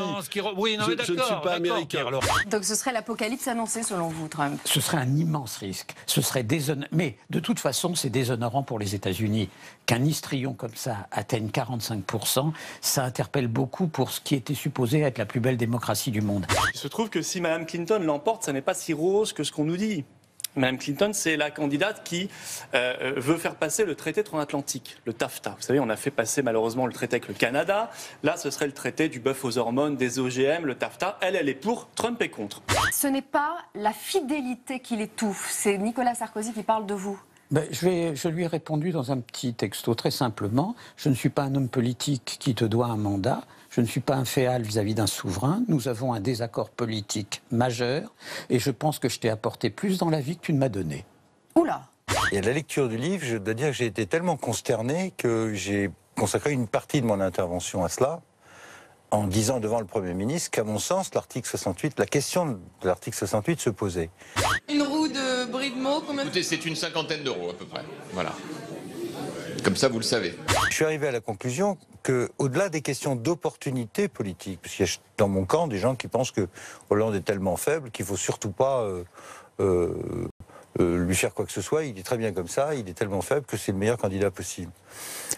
Oui, non, je ne suis pas américain. Donc ce serait l'apocalypse annoncée selon vous, Trump? Ce serait un immense risque. Ce serait mais de toute façon, c'est déshonorant pour les États-Unis. Qu'un histrion comme ça atteigne 45%, ça interpelle beaucoup pour ce qui était supposé être la plus belle démocratie du monde. Il se trouve que si Mme Clinton l'emporte, ça n'est pas si rose que ce qu'on nous dit. Mme Clinton, c'est la candidate qui veut faire passer le traité transatlantique, le TAFTA. Vous savez, on a fait passer malheureusement le traité avec le Canada. Là, ce serait le traité du bœuf aux hormones, des OGM, le TAFTA. Elle est pour, Trump est contre. Ce n'est pas la fidélité qui l'étouffe, c'est Nicolas Sarkozy qui parle de vous. Je lui ai répondu dans un petit texto très simplement. Je ne suis pas un homme politique qui te doit un mandat. Je ne suis pas un féal vis-à-vis d'un souverain. Nous avons un désaccord politique majeur. Et je pense que je t'ai apporté plus dans la vie que tu ne m'as donné. Oula! Et à la lecture du livre, je dois dire que j'ai été tellement consterné que j'ai consacré une partie de mon intervention à cela, en disant devant le Premier ministre qu'à mon sens, la question de l'article 68 se posait. Une roue de bris de mots, combien? Écoutez, c'est une cinquantaine d'euros à peu près. Voilà. Comme ça, vous le savez. Je suis arrivé à la conclusion qu'au-delà des questions d'opportunité politique, parce qu'il y a dans mon camp des gens qui pensent que Hollande est tellement faible qu'il ne faut surtout pas lui faire quoi que ce soit, il est très bien comme ça, il est tellement faible que c'est le meilleur candidat possible.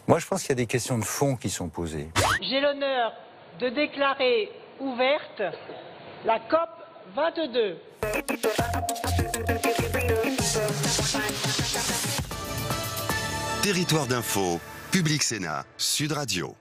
Moi, je pense qu'il y a des questions de fond qui sont posées. J'ai l'honneur de déclarer ouverte la COP 22. Territoire d'Info, Public Sénat, Sud Radio.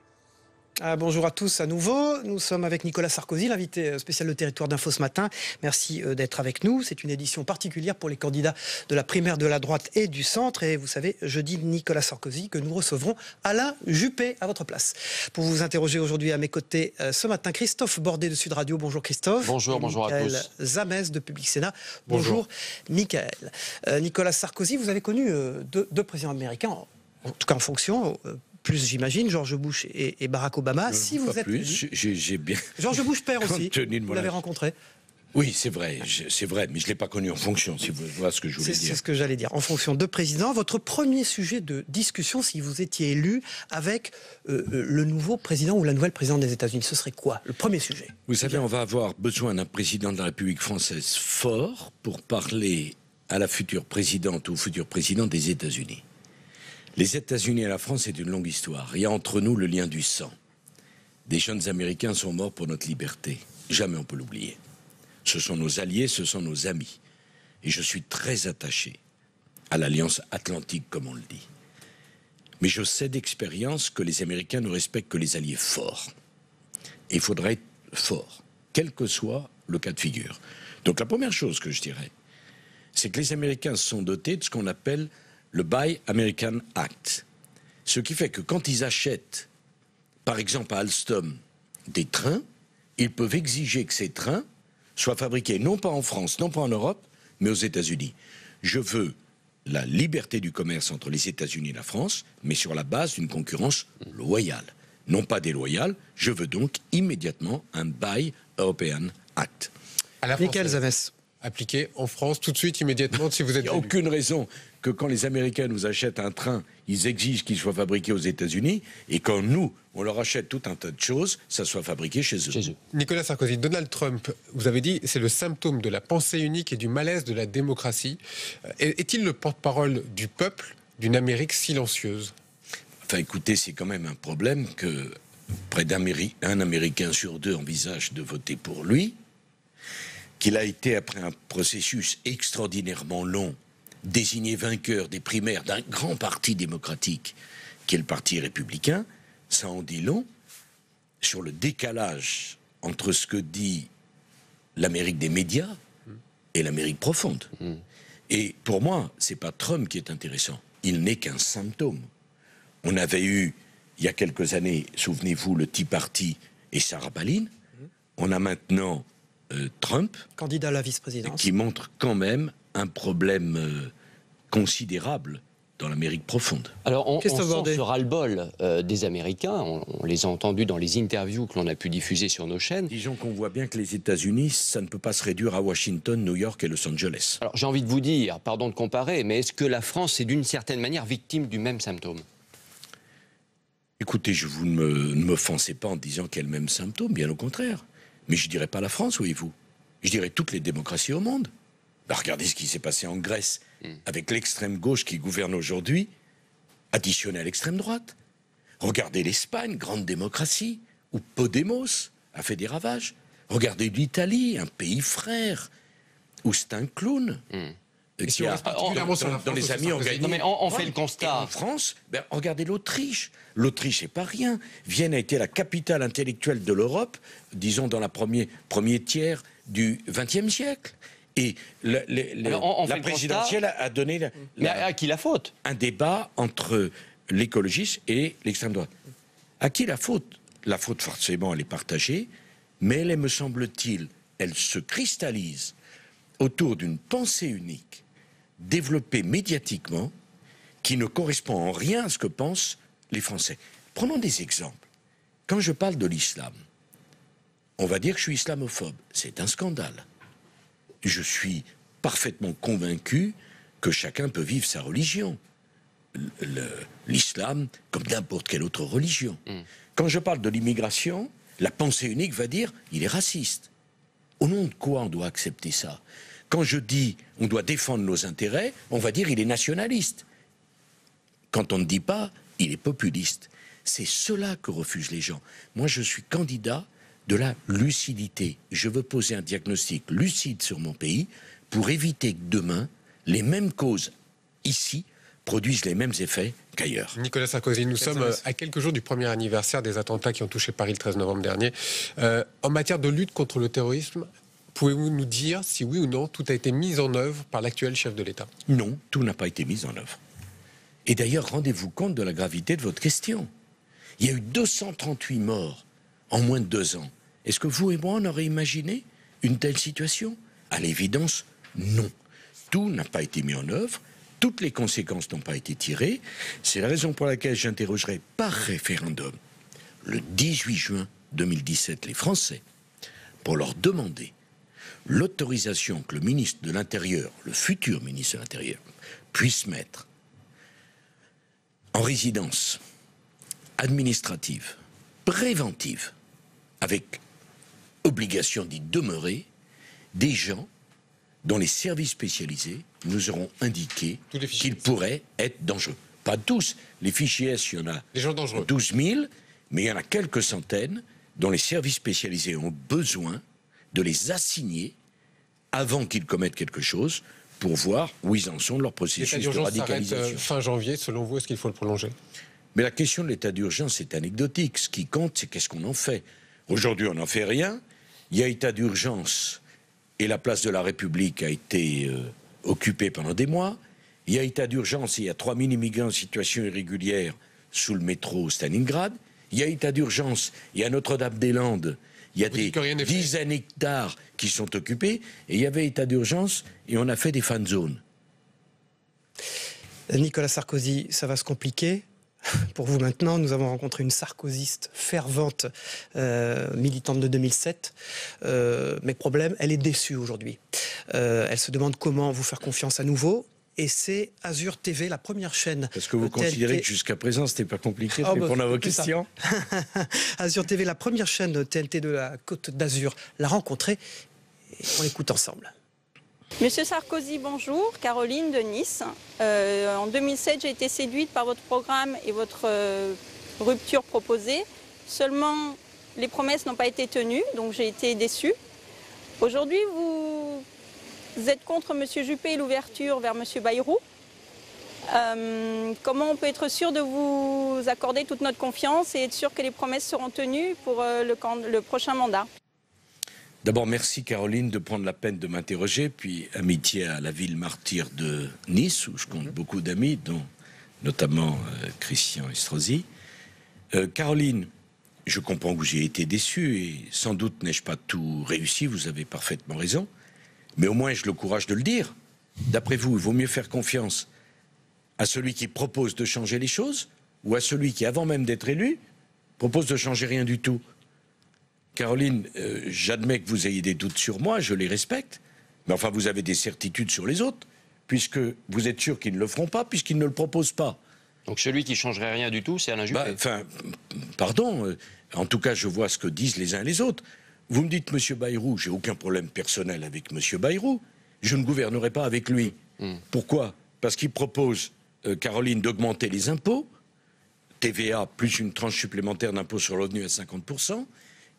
Bonjour à tous à nouveau. Nous sommes avec Nicolas Sarkozy, l'invité spécial de Territoire d'Info ce matin. Merci d'être avec nous. C'est une édition particulière pour les candidats de la primaire de la droite et du centre. Et vous savez, jeudi, Nicolas Sarkozy, que nous recevrons Alain Juppé à votre place. Pour vous interroger aujourd'hui à mes côtés ce matin, Christophe Bordet de Sud Radio. Bonjour Christophe. Bonjour à tous. Zamès de Public Sénat. Bonjour Michael. Nicolas Sarkozy, vous avez connu deux présidents américains, en tout cas en fonction... plus j'imagine, George Bush et Barack Obama. Si vous êtes plus, j'ai bien... George Bush père aussi, vous l'avez rencontré. Oui, c'est vrai, mais je ne l'ai pas connu en fonction, si vous voyez ce que je voulais dire. C'est ce que j'allais dire, en fonction de président. Votre premier sujet de discussion, si vous étiez élu avec le nouveau président ou la nouvelle présidente des États-Unis, ce serait quoi, le premier sujet? Vous savez, on va avoir besoin d'un président de la République française fort pour parler à la future présidente ou au futur président des États-Unis. Les États-Unis et la France, c'est une longue histoire. Il y a entre nous le lien du sang. Des jeunes Américains sont morts pour notre liberté. Jamais on peut l'oublier. Ce sont nos alliés, ce sont nos amis. Et je suis très attaché à l'Alliance Atlantique, comme on le dit. Mais je sais d'expérience que les Américains ne respectent que les alliés forts. Et il faudrait être fort, quel que soit le cas de figure. Donc la première chose que je dirais, c'est que les Américains se sont dotés de ce qu'on appelle le Buy American Act. Ce qui fait que quand ils achètent, par exemple à Alstom, des trains, ils peuvent exiger que ces trains soient fabriqués non pas en France, non pas en Europe, mais aux États-Unis. Je veux la liberté du commerce entre les États-Unis et la France, mais sur la base d'une concurrence loyale, non pas déloyale. Je veux donc immédiatement un Buy European Act. Michael Zavès. Appliqué en France tout de suite, immédiatement, si vous êtes... Il n'y a aucune raison que quand les Américains nous achètent un train, ils exigent qu'il soit fabriqué aux États-Unis, et quand nous, on leur achète tout un tas de choses, ça soit fabriqué chez eux. Nicolas Sarkozy, Donald Trump, vous avez dit, c'est le symptôme de la pensée unique et du malaise de la démocratie. Est-il le porte-parole du peuple d'une Amérique silencieuse? Enfin, écoutez, c'est quand même un problème que près d'un Américain sur deux envisage de voter pour lui, qu'il a été, après un processus extraordinairement long, désigné vainqueur des primaires d'un grand parti démocratique, qui est le Parti républicain. Ça en dit long sur le décalage entre ce que dit l'Amérique des médias et l'Amérique profonde. Et pour moi, c'est pas Trump qui est intéressant. Il n'est qu'un symptôme. On avait eu, il y a quelques années, souvenez-vous, le Tea Party et Sarah Palin. On a maintenant Trump, candidat à la vice-présidence, qui montre quand même un problème considérable dans l'Amérique profonde. Alors on sent ce ras-le-bol des Américains, on les a entendus dans les interviews que l'on a pu diffuser sur nos chaînes. Disons qu'on voit bien que les États-Unis, ça ne peut pas se réduire à Washington, New York et Los Angeles. Alors j'ai envie de vous dire, pardon de comparer, mais est-ce que la France est d'une certaine manière victime du même symptôme? Écoutez, vous ne m'offensez pas en disant qu'il y a le même symptôme, bien au contraire. Mais je ne dirais pas la France, voyez-vous. Je dirais toutes les démocraties au monde. Ben, regardez ce qui s'est passé en Grèce, avec l'extrême gauche qui gouverne aujourd'hui, additionnée à l'extrême droite. Regardez l'Espagne, grande démocratie, où Podemos a fait des ravages. Regardez l'Italie, un pays frère, où c'est un clown. Si on reste particulièrement sur la France, dans les amis ont gagné. Non mais on fait le constat. Et en France, ben, regardez l'Autriche. L'Autriche, c'est pas rien. Vienne a été la capitale intellectuelle de l'Europe, disons dans la premier tiers du XXe siècle. Et la présidentielle a donné... Mais à qui la faute? Un débat entre l'écologiste et l'extrême droite. À qui la faute? La faute, forcément, elle est partagée, mais elle est, me semble-t-il, elle se cristallise autour d'une pensée unique, développée médiatiquement, qui ne correspond en rien à ce que pensent les Français. Prenons des exemples. Quand je parle de l'islam, on va dire que je suis islamophobe. C'est un scandale. Je suis parfaitement convaincu que chacun peut vivre sa religion. L'islam comme n'importe quelle autre religion. Quand je parle de l'immigration, la pensée unique va dire il est raciste. Au nom de quoi on doit accepter ça? Quand je dis on doit défendre nos intérêts, on va dire il est nationaliste. Quand on ne dit pas, il est populiste. C'est cela que refusent les gens. Moi, je suis candidat de la lucidité. Je veux poser un diagnostic lucide sur mon pays pour éviter que demain, les mêmes causes ici produisent les mêmes effets qu'ailleurs. Nicolas Sarkozy, nous sommes à quelques jours du premier anniversaire des attentats qui ont touché Paris le 13 novembre dernier. En matière de lutte contre le terrorisme, pouvez-vous nous dire si oui ou non tout a été mis en œuvre par l'actuel chef de l'État? Non, tout n'a pas été mis en œuvre. Et d'ailleurs, rendez-vous compte de la gravité de votre question. Il y a eu 238 morts en moins de 2 ans. Est-ce que vous et moi, on aurait imaginé une telle situation? À l'évidence, non. Tout n'a pas été mis en œuvre, toutes les conséquences n'ont pas été tirées. C'est la raison pour laquelle j'interrogerai par référendum, le 18 juin 2017, les Français, pour leur demander l'autorisation que le ministre de l'Intérieur, le futur ministre de l'Intérieur, puisse mettre en résidence administrative, préventive, avec obligation d'y demeurer, des gens dont les services spécialisés nous auront indiqué qu'ils pourraient être dangereux. Pas tous. Les fichiers S, il y en a les gens dangereux. 12 000, mais il y en a quelques centaines dont les services spécialisés ont besoin de les assigner avant qu'ils commettent quelque chose pour voir où ils en sont de leur processus de radicalisation. S'arrête fin janvier, selon vous, est-ce qu'il faut le prolonger? Mais la question de l'état d'urgence est anecdotique. Ce qui compte, c'est qu'est-ce qu'on en fait. Aujourd'hui, on n'en fait rien. Il y a état d'urgence et la place de la République a été occupé pendant des mois. Il y a état d'urgence, il y a 3000 immigrants en situation irrégulière sous le métro Stalingrad. Il y a état d'urgence, il y a Notre-Dame-des-Landes. Il y a des dizaines d'hectares qui sont occupés. Et il y avait état d'urgence et on a fait des fan zones. Nicolas Sarkozy, ça va se compliquer pour vous maintenant. Nous avons rencontré une sarkozyste fervente, militante de 2007. Mais problème, elle est déçue aujourd'hui. Elle se demande comment vous faire confiance à nouveau. Et c'est Azur TV, la première chaîne. Est-ce que vous considérez que jusqu'à présent, c'était pas compliqué de répondre à vos questions? Azur TV, la première chaîne TNT de la Côte d'Azur, l'a rencontrée. Et on l'écoute ensemble. Monsieur Sarkozy, bonjour. Caroline de Nice. En 2007, j'ai été séduite par votre programme et votre rupture proposée. Seulement, les promesses n'ont pas été tenues, donc j'ai été déçue. Aujourd'hui, vous êtes contre M. Juppé et l'ouverture vers M. Bayrou. Comment on peut être sûr de vous accorder toute notre confiance et être sûr que les promesses seront tenues pour le prochain mandat? D'abord, merci Caroline de prendre la peine de m'interroger, puis amitié à la ville martyre de Nice, où je compte beaucoup d'amis, dont notamment Christian Estrosi. Caroline, je comprends que vous ayez été déçu, et sans doute n'ai-je pas tout réussi, vous avez parfaitement raison, mais au moins j'ai le courage de le dire. D'après vous, il vaut mieux faire confiance à celui qui propose de changer les choses, ou à celui qui, avant même d'être élu, propose de changer rien du tout? Caroline, j'admets que vous ayez des doutes sur moi, je les respecte, mais enfin vous avez des certitudes sur les autres, puisque vous êtes sûr qu'ils ne le feront pas, puisqu'ils ne le proposent pas. Donc celui qui changerait rien du tout, c'est Alain Juppé. Pardon, en tout cas je vois ce que disent les uns et les autres. Vous me dites M. Bayrou, j'ai aucun problème personnel avec M. Bayrou, je ne gouvernerai pas avec lui. Pourquoi? Parce qu'il propose, Caroline, d'augmenter les impôts, TVA plus une tranche supplémentaire d'impôt sur le revenu à 50%.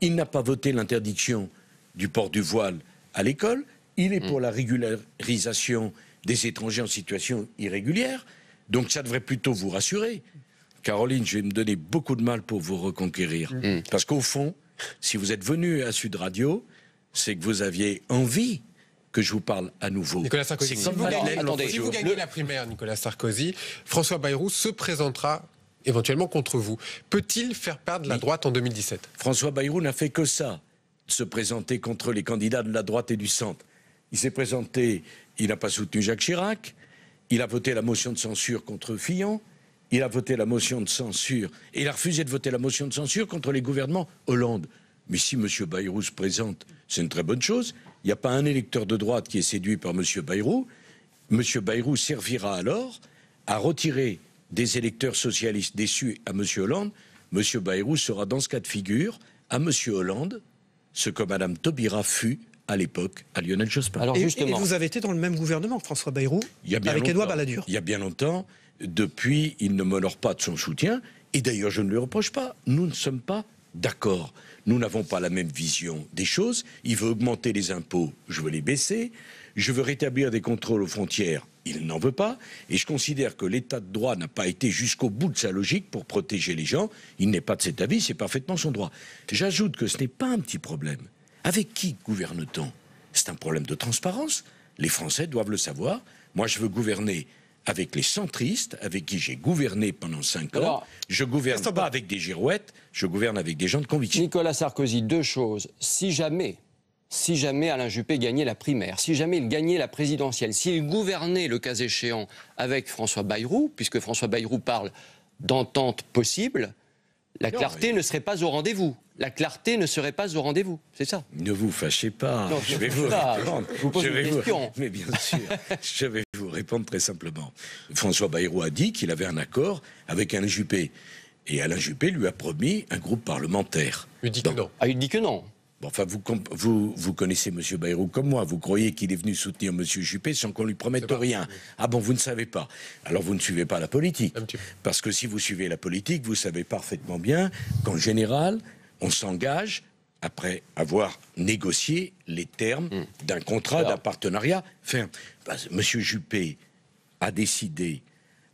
Il n'a pas voté l'interdiction du port du voile à l'école. Il est pour la régularisation des étrangers en situation irrégulière. Donc ça devrait plutôt vous rassurer. Caroline, je vais me donner beaucoup de mal pour vous reconquérir. Parce qu'au fond, si vous êtes venu à Sud Radio, c'est que vous aviez envie que je vous parle à nouveau. Nicolas Sarkozy, si vous gagnez la primaire, Nicolas Sarkozy, François Bayrou se présentera éventuellement contre vous. Peut-il faire perdre la droite en 2017? François Bayrou n'a fait que ça, se présenter contre les candidats de la droite et du centre. Il s'est présenté, il n'a pas soutenu Jacques Chirac, il a voté la motion de censure contre Fillon, il a voté la motion de censure, et il a refusé de voter la motion de censure contre les gouvernements Hollande. Mais si M. Bayrou se présente, c'est une très bonne chose. Il n'y a pas un électeur de droite qui est séduit par M. Bayrou. M. Bayrou servira alors à retirer des électeurs socialistes déçus à M. Hollande. M. Bayrou sera dans ce cas de figure à M. Hollande ce que Mme Taubira fut à l'époque à Lionel Jospin. Alors justement, et vous avez été dans le même gouvernement que François Bayrou, avec Édouard Balladur. Il y a bien longtemps. Depuis, il ne m'honore pas de son soutien. Et d'ailleurs, je ne lui reproche pas. Nous ne sommes pas d'accord. Nous n'avons pas la même vision des choses. Il veut augmenter les impôts, je veux les baisser. Je veux rétablir des contrôles aux frontières, il n'en veut pas. Et je considère que l'état de droit n'a pas été jusqu'au bout de sa logique pour protéger les gens. Il n'est pas de cet avis, c'est parfaitement son droit. J'ajoute que ce n'est pas un petit problème. Avec qui gouverne-t-on? C'est un problème de transparence. Les Français doivent le savoir. Moi, je veux gouverner avec les centristes, avec qui j'ai gouverné pendant 5 ans. Alors, je gouverne pas avec des girouettes, je gouverne avec des gens de conviction. Nicolas Sarkozy, deux choses. Si jamais Alain Juppé gagnait la primaire, si jamais il gagnait la présidentielle, s'il gouvernait le cas échéant avec François Bayrou, puisque François Bayrou parle d'entente possible, la clarté ne serait pas au rendez-vous. La clarté ne serait pas au rendez-vous, c'est ça. Ne vous fâchez pas, non, je vais vous répondre. Je vous pose une question. Mais bien sûr, je vais vous répondre très simplement. François Bayrou a dit qu'il avait un accord avec Alain Juppé. Et Alain Juppé lui a promis un groupe parlementaire. Il dit que non. Ah, il dit que non. Bon, enfin, vous connaissez M. Bayrou comme moi. Vous croyez qu'il est venu soutenir M. Juppé sans qu'on lui promette rien. Ah bon, vous ne savez pas. Alors vous ne suivez pas la politique. Parce que si vous suivez la politique, vous savez parfaitement bien qu'en général, on s'engage après avoir négocié les termes d'un contrat, d'un partenariat ferme. M. Juppé a décidé,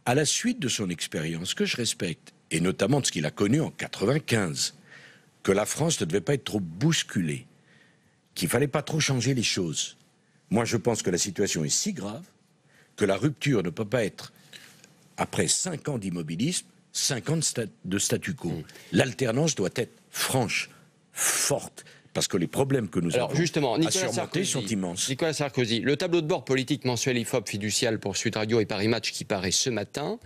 à la suite de son expérience, que je respecte, et notamment de ce qu'il a connu en 95, que la France ne devait pas être trop bousculée, qu'il ne fallait pas trop changer les choses. Moi, je pense que la situation est si grave que la rupture ne peut pas être, après 5 ans d'immobilisme, 5 ans de statu quo. L'alternance doit être franche, forte, parce que les problèmes que nous avons à surmonter sont immenses. Nicolas Sarkozy, le tableau de bord politique mensuel IFOP fiducial pour Sud Radio et Paris Match qui paraît ce matin.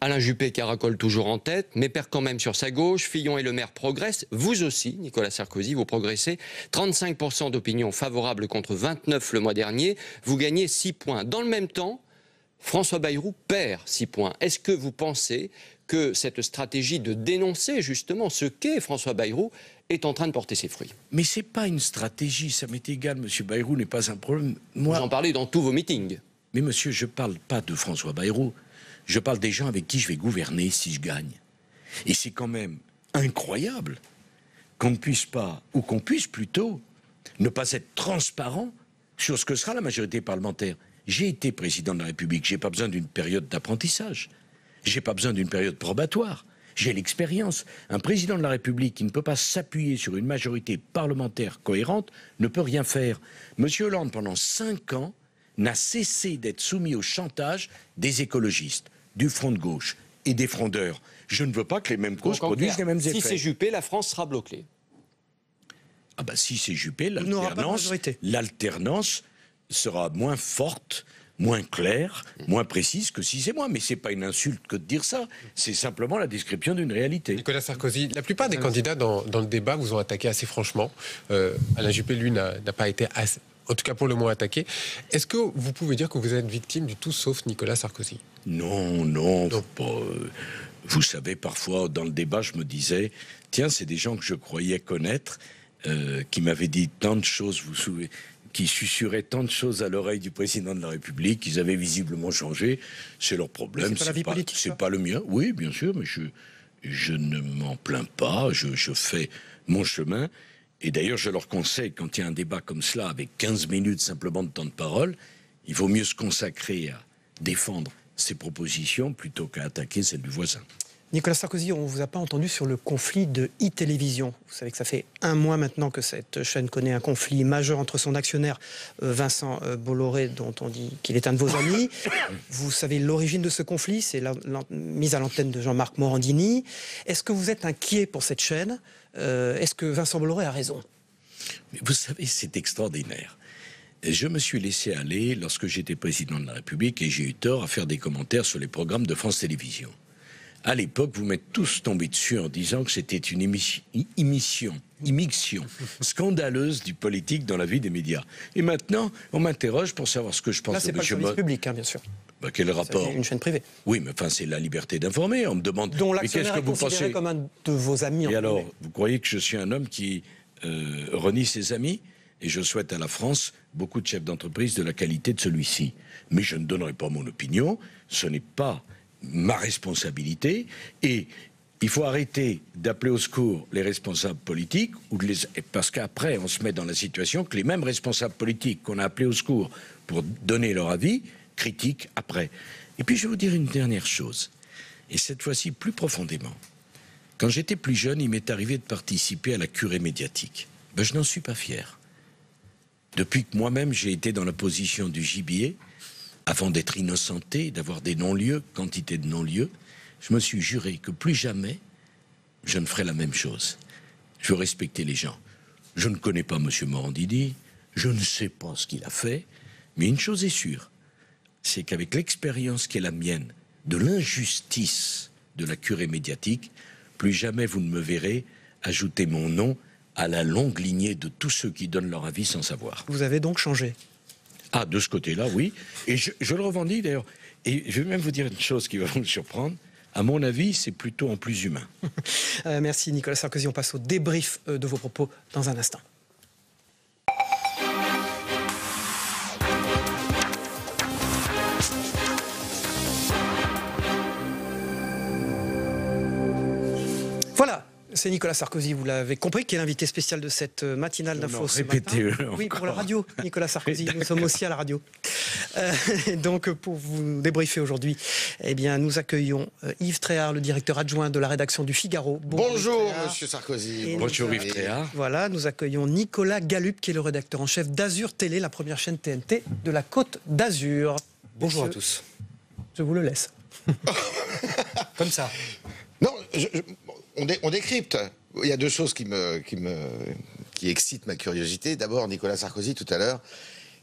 Alain Juppé caracole toujours en tête, mais perd quand même sur sa gauche. Fillon et Le Maire progressent. Vous aussi, Nicolas Sarkozy, vous progressez. 35% d'opinion favorable contre 29 le mois dernier. Vous gagnez 6 points. Dans le même temps, François Bayrou perd 6 points. Est-ce que vous pensez que cette stratégie de dénoncer justement ce qu'est François Bayrou est en train de porter ses fruits? Mais c'est pas une stratégie, ça m'est égal, monsieur Bayrou n'est pas un problème. Moi, vous en parlez dans tous vos meetings. Mais monsieur, je parle pas de François Bayrou, je parle des gens avec qui je vais gouverner si je gagne. Et c'est quand même incroyable qu'on ne puisse pas, ou qu'on puisse plutôt, ne pas être transparent sur ce que sera la majorité parlementaire. J'ai été président de la République, j'ai pas besoin d'une période d'apprentissage, j'ai pas besoin d'une période probatoire. J'ai l'expérience. Un président de la République qui ne peut pas s'appuyer sur une majorité parlementaire cohérente ne peut rien faire. Monsieur Hollande, pendant 5 ans, n'a cessé d'être soumis au chantage des écologistes, du front de gauche et des frondeurs. Je ne veux pas que les mêmes causes produisent les mêmes effets. Si c'est Juppé, la France sera bloquée. Ah bah si c'est Juppé, l'alternance sera moins forte, moins claire, moins précise que si c'est moi. Mais c'est pas une insulte que de dire ça. C'est simplement la description d'une réalité. Nicolas Sarkozy, la plupart des candidats dans le débat vous ont attaqué assez franchement. Alain Juppé, lui, n'a pas été assez, en tout cas pour le moins attaqué. Est-ce que vous pouvez dire que vous êtes victime du tout sauf Nicolas Sarkozy? Non. Vous savez, parfois, dans le débat, je me disais, tiens, c'est des gens que je croyais connaître, qui m'avaient dit tant de choses, vous vous souvenez, qui susurraient tant de choses à l'oreille du président de la République, ils avaient visiblement changé. C'est leur problème. C'est pas le mien. Oui, bien sûr, mais je ne m'en plains pas. Je fais mon chemin. Et d'ailleurs, je leur conseille, quand il y a un débat comme cela, avec 15 minutes simplement de temps de parole, il vaut mieux se consacrer à défendre ses propositions plutôt qu'à attaquer celles du voisin. Nicolas Sarkozy, on ne vous a pas entendu sur le conflit de e-télévision. Vous savez que ça fait 1 mois maintenant que cette chaîne connaît un conflit majeur entre son actionnaire Vincent Bolloré, dont on dit qu'il est un de vos amis. Vous savez l'origine de ce conflit, c'est la mise à l'antenne de Jean-Marc Morandini. Est-ce que vous êtes inquiet pour cette chaîne? Est-ce que Vincent Bolloré a raison? Mais vous savez, c'est extraordinaire. Je me suis laissé aller lorsque j'étais président de la République et j'ai eu tort à faire des commentaires sur les programmes de France Télévisions. À l'époque, vous m'êtes tous tombés dessus en disant que c'était une immixtion scandaleuse du politique dans la vie des médias. Et maintenant, on m'interroge pour savoir ce que je pense. Là, c'est pas le service public, bien sûr. Bah, quel rapport? C'est une chaîne privée. Oui, mais enfin, c'est la liberté d'informer. On me demande. Dont l'actionnaire est considéré comme un de vos amis. Et alors, vous croyez que je suis un homme qui renie ses amis? Et je souhaite à la France beaucoup de chefs d'entreprise de la qualité de celui-ci. Mais je ne donnerai pas mon opinion. Ce n'est pas ma responsabilité, et il faut arrêter d'appeler au secours les responsables politiques, parce qu'après on se met dans la situation que les mêmes responsables politiques qu'on a appelés au secours pour donner leur avis, critiquent après. Et puis je vais vous dire une dernière chose, et cette fois-ci plus profondément. Quand j'étais plus jeune, il m'est arrivé de participer à la curée médiatique. Ben, je n'en suis pas fier. Depuis que moi-même j'ai été dans la position du gibier, avant d'être innocenté, d'avoir des non-lieux, quantité de non-lieux, je me suis juré que plus jamais je ne ferai la même chose. Je veux respecter les gens. Je ne connais pas M. Morandini, je ne sais pas ce qu'il a fait, mais une chose est sûre, c'est qu'avec l'expérience qui est la mienne de l'injustice de la curée médiatique, plus jamais vous ne me verrez ajouter mon nom à la longue lignée de tous ceux qui donnent leur avis sans savoir. Vous avez donc changé? Ah, de ce côté-là, oui. Et je le revendique d'ailleurs. Et je vais même vous dire une chose qui va vous surprendre. À mon avis, c'est plutôt en plus humain. Merci Nicolas Sarkozy. On passe au débrief de vos propos dans un instant. Voilà. C'est Nicolas Sarkozy, vous l'avez compris, qui est l'invité spécial de cette matinale d'info ce matin. Oui, pour la radio, Nicolas Sarkozy. Nous sommes aussi à la radio. Donc, pour vous débriefer aujourd'hui, eh bien, nous accueillons Yves Tréhard, le directeur adjoint de la rédaction du Figaro. Bonjour, monsieur Sarkozy. Bonjour, Yves Tréhard. Voilà, nous accueillons Nicolas Gallup, qui est le rédacteur en chef d'Azur Télé, la première chaîne TNT de la Côte d'Azur. Bonjour à tous. Je vous le laisse. Comme ça. Non, on décrypte. Il y a deux choses qui excitent ma curiosité. D'abord, Nicolas Sarkozy, tout à l'heure,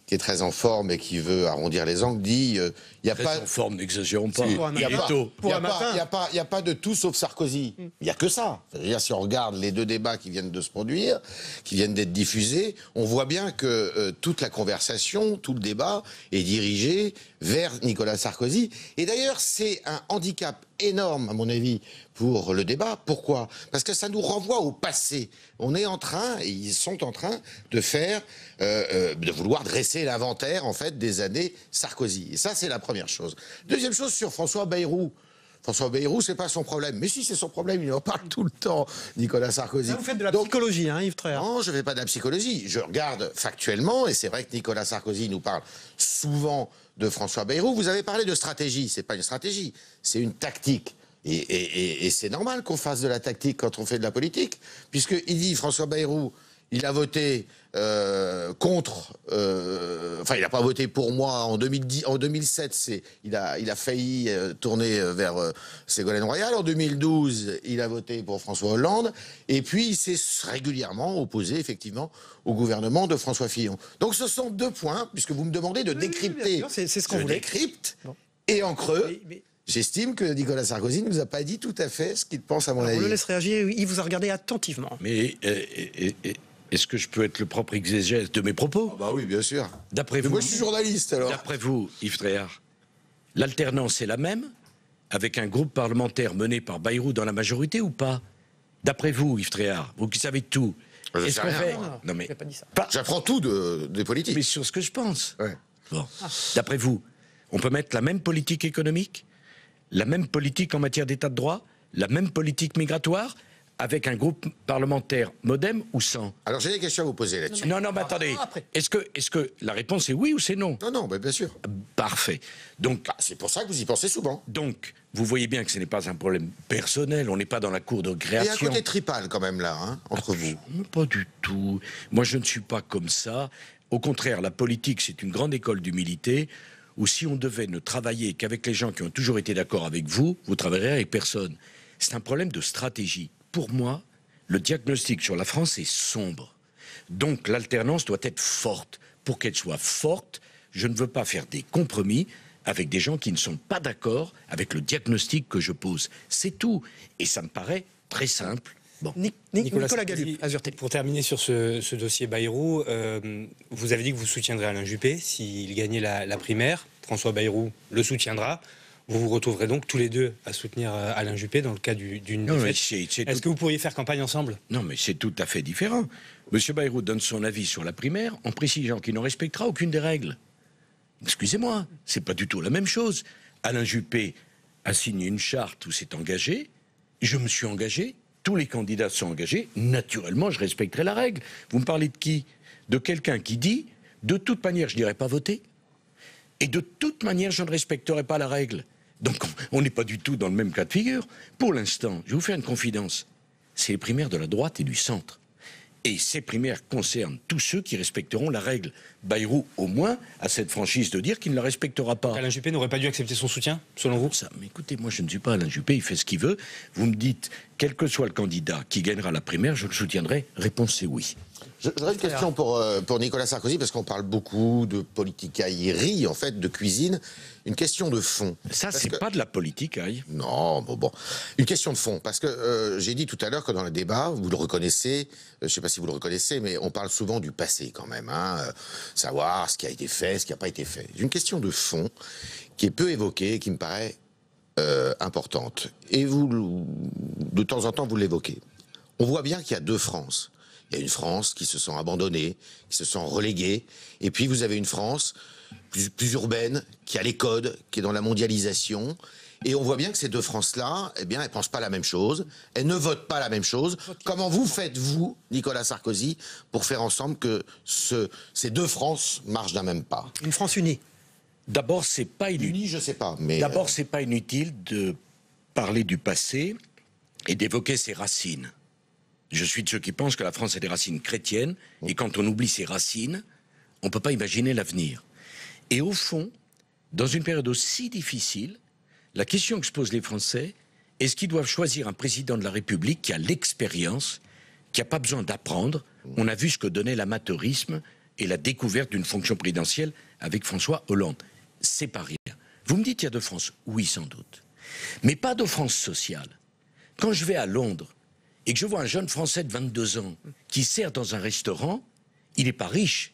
qui est très en forme et qui veut arrondir les angles, dit il n'y a pas... en forme, n'exagérons pas. Il n'y a pas de tout sauf Sarkozy. Il n'y a que ça. C'est-à-dire, si on regarde les deux débats qui viennent de se produire, qui viennent d'être diffusés, on voit bien que toute la conversation, tout le débat est dirigé vers Nicolas Sarkozy. Et d'ailleurs, c'est un handicap énorme, à mon avis, pour le débat. Pourquoi? Parce que ça nous renvoie au passé. On est en train, et ils sont en train de faire, de vouloir dresser l'inventaire, en fait, des années Sarkozy. Et ça, c'est la première chose. Deuxième chose, sur François Bayrou. François Bayrou, c'est pas son problème. Mais si, c'est son problème, il en parle tout le temps, Nicolas Sarkozy. Là, vous faites de la psychologie, hein, Yves Tréhard? Non, je ne fais pas de la psychologie. Je regarde factuellement, et c'est vrai que Nicolas Sarkozy nous parle souvent de François Bayrou. Vous avez parlé de stratégie. C'est pas une stratégie, c'est une tactique. Et c'est normal qu'on fasse de la tactique quand on fait de la politique, puisqu'il dit, François Bayrou, il a voté contre... Enfin, il n'a pas voté pour moi en 2007, il a failli tourner vers Ségolène Royal. En 2012, il a voté pour François Hollande. Et puis, il s'est régulièrement opposé, effectivement, au gouvernement de François Fillon. Donc, ce sont deux points, puisque vous me demandez de décrypter. C'est ce qu'on voulait. Décrypte, et en creux... J'estime que Nicolas Sarkozy ne nous a pas dit tout à fait ce qu'il pense, à mon avis. On le laisse réagir, il vous a regardé attentivement. Mais est-ce que je peux être le propre exégèse de mes propos? Bah oui, bien sûr. D'après vous, moi, je suis journaliste, alors. D'après vous, Yves Tréhard, l'alternance est la même, avec un groupe parlementaire mené par Bayrou dans la majorité ou pas? D'après vous, Yves Tréhard, vous qui savez tout, est-ce qu'on fait... Non, mais j'apprends tout des politiques. Mais sur ce que je pense. Ouais. Bon. D'après vous, on peut mettre la même politique économique, la même politique en matière d'état de droit, la même politique migratoire, avec un groupe parlementaire modem ou sans? Alors j'ai des questions à vous poser là-dessus. Non, mais attendez. Est-ce que la réponse est oui ou c'est non? Non, bien sûr. Parfait. Donc, c'est pour ça que vous y pensez souvent. Donc, vous voyez bien que ce n'est pas un problème personnel, on n'est pas dans la cour de création. Il y a un côté tripal quand même là, hein, entre vous. Pas du tout. Moi, je ne suis pas comme ça. Au contraire, la politique, c'est une grande école d'humilité, où si on devait ne travailler qu'avec les gens qui ont toujours été d'accord avec vous, vous travaillerez avec personne. C'est un problème de stratégie. Pour moi, le diagnostic sur la France est sombre. Donc l'alternance doit être forte. Pour qu'elle soit forte, je ne veux pas faire des compromis avec des gens qui ne sont pas d'accord avec le diagnostic que je pose. C'est tout. Et ça me paraît très simple. Bon. Nicolas Gallu, pour terminer sur ce dossier Bayrou, vous avez dit que vous soutiendrez Alain Juppé s'il gagnait la primaire. François Bayrou le soutiendra. Vous vous retrouverez donc tous les deux à soutenir Alain Juppé dans le cas d'une défaite. Est-ce que vous pourriez faire campagne ensemble? Non, mais c'est tout à fait différent. Monsieur Bayrou donne son avis sur la primaire en précisant qu'il ne respectera aucune des règles. Excusez-moi, c'est pas du tout la même chose. Alain Juppé a signé une charte où s'est engagé. Je me suis engagé. Tous les candidats sont engagés. Naturellement, je respecterai la règle. Vous me parlez de qui? De quelqu'un qui dit, de toute manière, je n'irai pas voter. Et de toute manière, je ne respecterai pas la règle. Donc, on n'est pas du tout dans le même cas de figure. Pour l'instant, je vais vous faire une confidence. C'est les primaires de la droite et du centre. Et ces primaires concernent tous ceux qui respecteront la règle. Bayrou, au moins, a cette franchise de dire qu'il ne la respectera pas. Alain Juppé n'aurait pas dû accepter son soutien, selon vous? Ça, mais écoutez, moi je ne suis pas Alain Juppé, il fait ce qu'il veut. Vous me dites, quel que soit le candidat qui gagnera la primaire, je le soutiendrai. Réponse c'est oui. J'aurais une question pour Nicolas Sarkozy, parce qu'on parle beaucoup de politicaillerie, en fait, de cuisine. Une question de fond. Ça, c'est pas de la politicaille. Non, bon. Une question de fond, parce que j'ai dit tout à l'heure que dans le débat, vous le reconnaissez, je ne sais pas si vous le reconnaissez, mais on parle souvent du passé quand même, hein, savoir ce qui a été fait, ce qui n'a pas été fait. Une question de fond qui est peu évoquée et qui me paraît importante. Et vous, de temps en temps, vous l'évoquez. On voit bien qu'il y a deux France. Il y a une France qui se sent abandonnée, qui se sent reléguée, et puis vous avez une France plus urbaine, qui a les codes, qui est dans la mondialisation. Et on voit bien que ces deux France-là, eh bien, elles ne pensent pas la même chose, elles ne votent pas la même chose. Comment vous faites, vous, Nicolas Sarkozy, pour faire ensemble que ces deux France marchent d'un même pas? Une France unie. D'abord, c'est pas inutile. Unie, je sais pas, mais... D'abord, c'est pas inutile de parler du passé et d'évoquer ses racines. Je suis de ceux qui pensent que la France a des racines chrétiennes, et quand on oublie ses racines, on ne peut pas imaginer l'avenir. Et au fond, dans une période aussi difficile, la question que se posent les Français, est-ce qu'ils doivent choisir un président de la République qui a l'expérience, qui n'a pas besoin d'apprendre? On a vu ce que donnait l'amateurisme et la découverte d'une fonction présidentielle avec François Hollande. C'est pas rien. Vous me dites qu'il y a d'offense? Oui, sans doute. Mais pas d'offense sociale. Quand je vais à Londres et que je vois un jeune Français de 22 ans qui sert dans un restaurant, il n'est pas riche.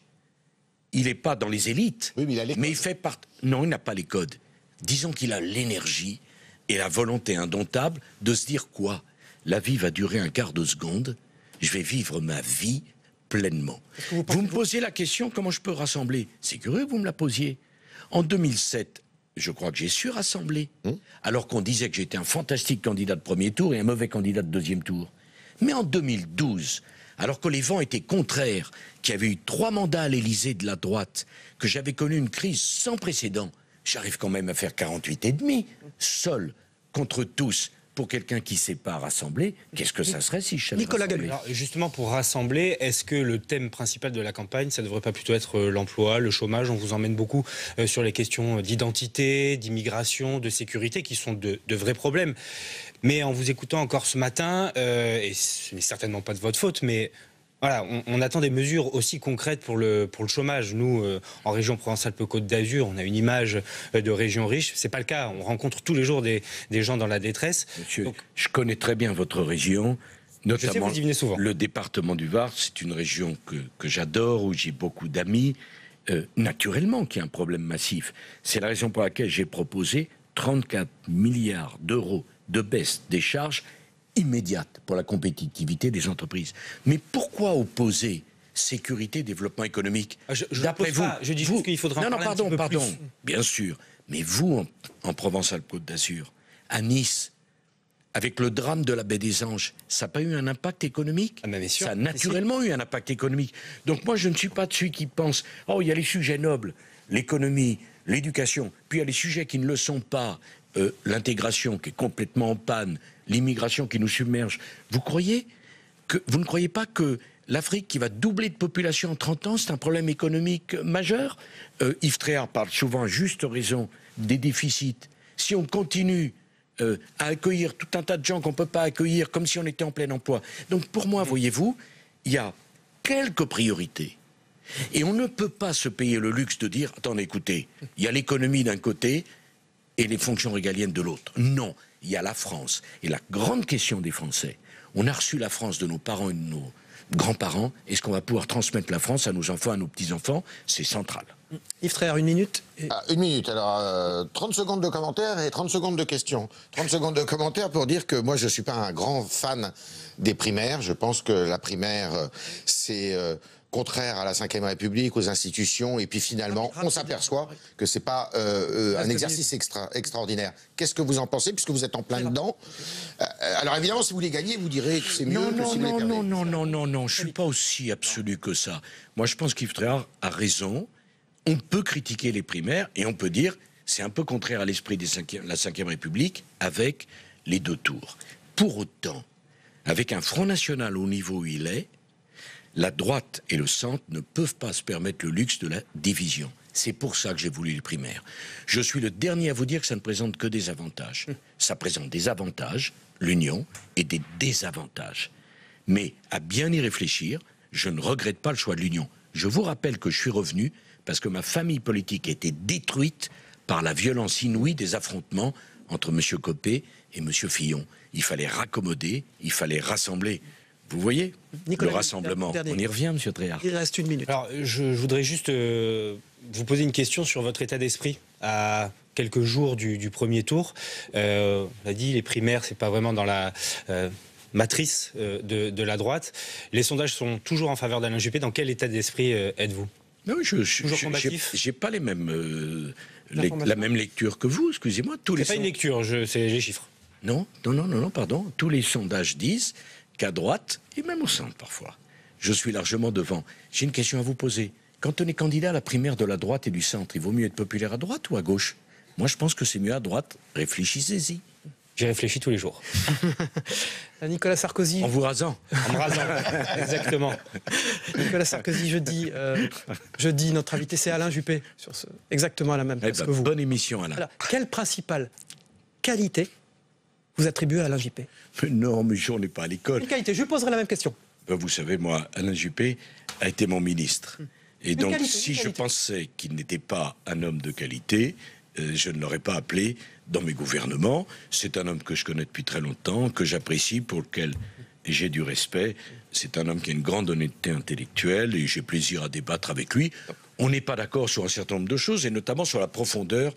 Il n'est pas dans les élites. Oui, mais il fait partie... Non, il n'a pas les codes. Disons qu'il a l'énergie et la volonté indomptable de se dire quoi? La vie va durer un quart de seconde. Je vais vivre ma vie pleinement. Vous me posez la question, comment je peux rassembler? C'est curieux que vous me la posiez. En 2007, je crois que j'ai su rassembler. Alors qu'on disait que j'étais un fantastique candidat de premier tour et un mauvais candidat de deuxième tour. Mais en 2012, alors que les vents étaient contraires, qu'il y avait eu 3 mandats à l'Élysée de la droite, que j'avais connu une crise sans précédent, j'arrive quand même à faire 48,5, seul, contre tous. Pour quelqu'un qui ne sait pas rassembler, qu'est-ce que ça serait si je savais Nicolas rassembler? Alors, justement, pour rassembler, est-ce que le thème principal de la campagne, ça ne devrait pas plutôt être l'emploi, le chômage? On vous emmène beaucoup sur les questions d'identité, d'immigration, de sécurité, qui sont de vrais problèmes. Mais en vous écoutant encore ce matin, et ce n'est certainement pas de votre faute, mais... Voilà, on attend des mesures aussi concrètes pour le chômage. Nous, en région Provence-Alpes-Côte d'Azur, on a une image de région riche. C'est pas le cas. On rencontre tous les jours des gens dans la détresse. Monsieur, je connais très bien votre région, notamment vous y venez souvent. Le département du Var. C'est une région que j'adore, où j'ai beaucoup d'amis. Naturellement qu'il y a un problème massif. C'est la raison pour laquelle j'ai proposé 34 milliards d'euros de baisse des charges immédiate pour la compétitivité des entreprises. Mais pourquoi opposer sécurité, développement économique? D'après vous, je dis juste qu'il faudra en parler un petit peu plus. Bien sûr. Mais vous, en Provence-Alpes-Côte d'Azur, à Nice, avec le drame de la baie des Anges, ça n'a pas eu un impact économique? Ça a naturellement eu un impact économique. Donc moi, je ne suis pas de celui qui pense « Oh, il y a les sujets nobles, l'économie, l'éducation, puis il y a les sujets qui ne le sont pas, l'intégration qui est complètement en panne, l'immigration qui nous submerge. » Vous ne croyez pas que l'Afrique qui va doubler de population en 30 ans, c'est un problème économique majeur? Yves Tréhard parle souvent, à juste raison, des déficits. Si on continue à accueillir tout un tas de gens qu'on ne peut pas accueillir comme si on était en plein emploi. Donc pour moi, voyez-vous, il y a quelques priorités. Et on ne peut pas se payer le luxe de dire, attendez, écoutez, il y a l'économie d'un côté et les fonctions régaliennes de l'autre. Non, il y a la France. Et la grande question des Français, on a reçu la France de nos parents et de nos grands-parents. Est-ce qu'on va pouvoir transmettre la France à nos enfants, à nos petits-enfants? C'est central. Yves Tréhard, 1 minute. Une minute, alors 30 secondes de commentaires et 30 secondes de questions. 30 secondes de commentaires pour dire que moi je ne suis pas un grand fan des primaires. Je pense que la primaire, c'est contraire à la Ve République, aux institutions, et puis finalement, on s'aperçoit que c'est pas un exercice extraordinaire. Qu'est-ce que vous en pensez, puisque vous êtes en plein dedans? Alors évidemment, si vous les gagnez, vous direz que c'est mieux que si vous les perdez. Non, je suis pas aussi absolu que ça. Moi, je pense qu'Yves Tréhard a raison. On peut critiquer les primaires, et on peut dire c'est un peu contraire à l'esprit de la Ve République, avec les 2 tours. Pour autant, avec un Front National au niveau où il est, la droite et le centre ne peuvent pas se permettre le luxe de la division. C'est pour ça que j'ai voulu les primaires. Je suis le dernier à vous dire que ça ne présente que des avantages. Ça présente des avantages, l'union, et des désavantages. Mais à bien y réfléchir, je ne regrette pas le choix de l'union. Je vous rappelle que je suis revenu parce que ma famille politique a été détruite par la violence inouïe des affrontements entre M. Copé et M. Fillon. Il fallait raccommoder, il fallait rassembler. Vous voyez, Nicolas, le rassemblement, on y revient, M. Tréhard. Il reste 1 minute. Alors, je voudrais juste vous poser une question sur votre état d'esprit à quelques jours du premier tour. On a dit, les primaires, c'est pas vraiment dans la matrice de la droite. Les sondages sont toujours en faveur d'Alain Juppé. Dans quel état d'esprit êtes-vous? Non, j'ai pas les mêmes, la même lecture que vous, excusez-moi. C'est pas une lecture, c'est les chiffres. Non, pardon. Tous les sondages disent qu'à droite, et même au centre parfois, je suis largement devant. J'ai une question à vous poser. Quand on est candidat à la primaire de la droite et du centre, il vaut mieux être populaire à droite ou à gauche? Moi, je pense que c'est mieux à droite. Réfléchissez-y. J'y réfléchis tous les jours. Nicolas Sarkozy. En vous rasant. En me rasant, exactement. Nicolas Sarkozy, jeudi, notre invité, c'est Alain Juppé, exactement à la même place que vous. Bonne émission, Alain. Alors, quelle principale qualité vous attribuez à Alain Juppé? Non, mais on n'est pas à l'école. Une qualité, je lui poserai la même question. Vous savez, moi, Alain Juppé a été mon ministre. Et donc, si je pensais qu'il n'était pas un homme de qualité, je ne l'aurais pas appelé dans mes gouvernements. C'est un homme que je connais depuis très longtemps, que j'apprécie, pour lequel j'ai du respect. C'est un homme qui a une grande honnêteté intellectuelle et j'ai plaisir à débattre avec lui. On n'est pas d'accord sur un certain nombre de choses, et notamment sur la profondeur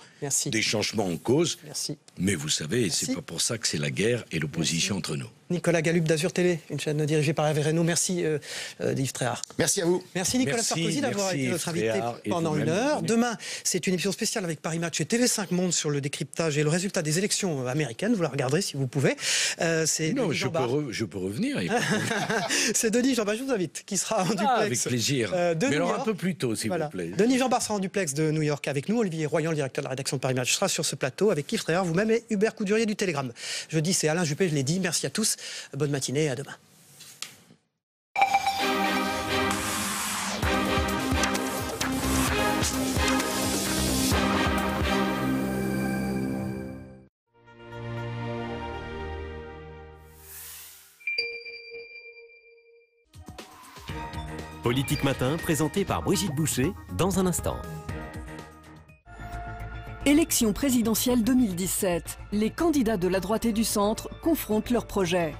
des changements en cause. Merci. Mais vous savez, c'est pas pour ça que c'est la guerre et l'opposition entre nous. Nicolas Gallup d'Azur Télé, une chaîne dirigée par Hervé Reynaud. Merci Yves Tréhard. Merci à vous. Merci Nicolas Sarkozy d'avoir été notre invité pendant une heure. Demain, c'est une émission spéciale avec Paris Match et TV5 Monde sur le décryptage et le résultat des élections américaines. Vous la regarderez si vous pouvez. Non, je peux revenir. C'est Denis Jean-Bart, je vous invite, qui sera en duplex. Avec plaisir. Mais alors un peu plus tôt, s'il vous plaît. Denis Jean-Bart sera en duplex de New York avec nous. Olivier Royan, le directeur de la rédaction de Paris Match, sera sur ce plateau avec Yves Tréhard, vous-même et Hubert Coudurier du Télégramme. Jeudi, c'est Alain Juppé, je l'ai dit. Merci à tous. Bonne matinée et à demain. Politique Matin, présenté par Brigitte Boucher, dans un instant. Élection présidentielle 2017. Les candidats de la droite et du centre confrontent leurs projets.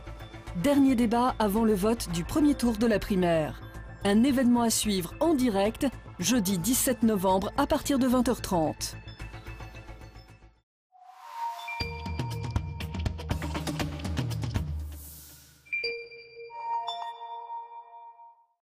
Dernier débat avant le vote du premier tour de la primaire. Un événement à suivre en direct, jeudi 17 novembre à partir de 20h30.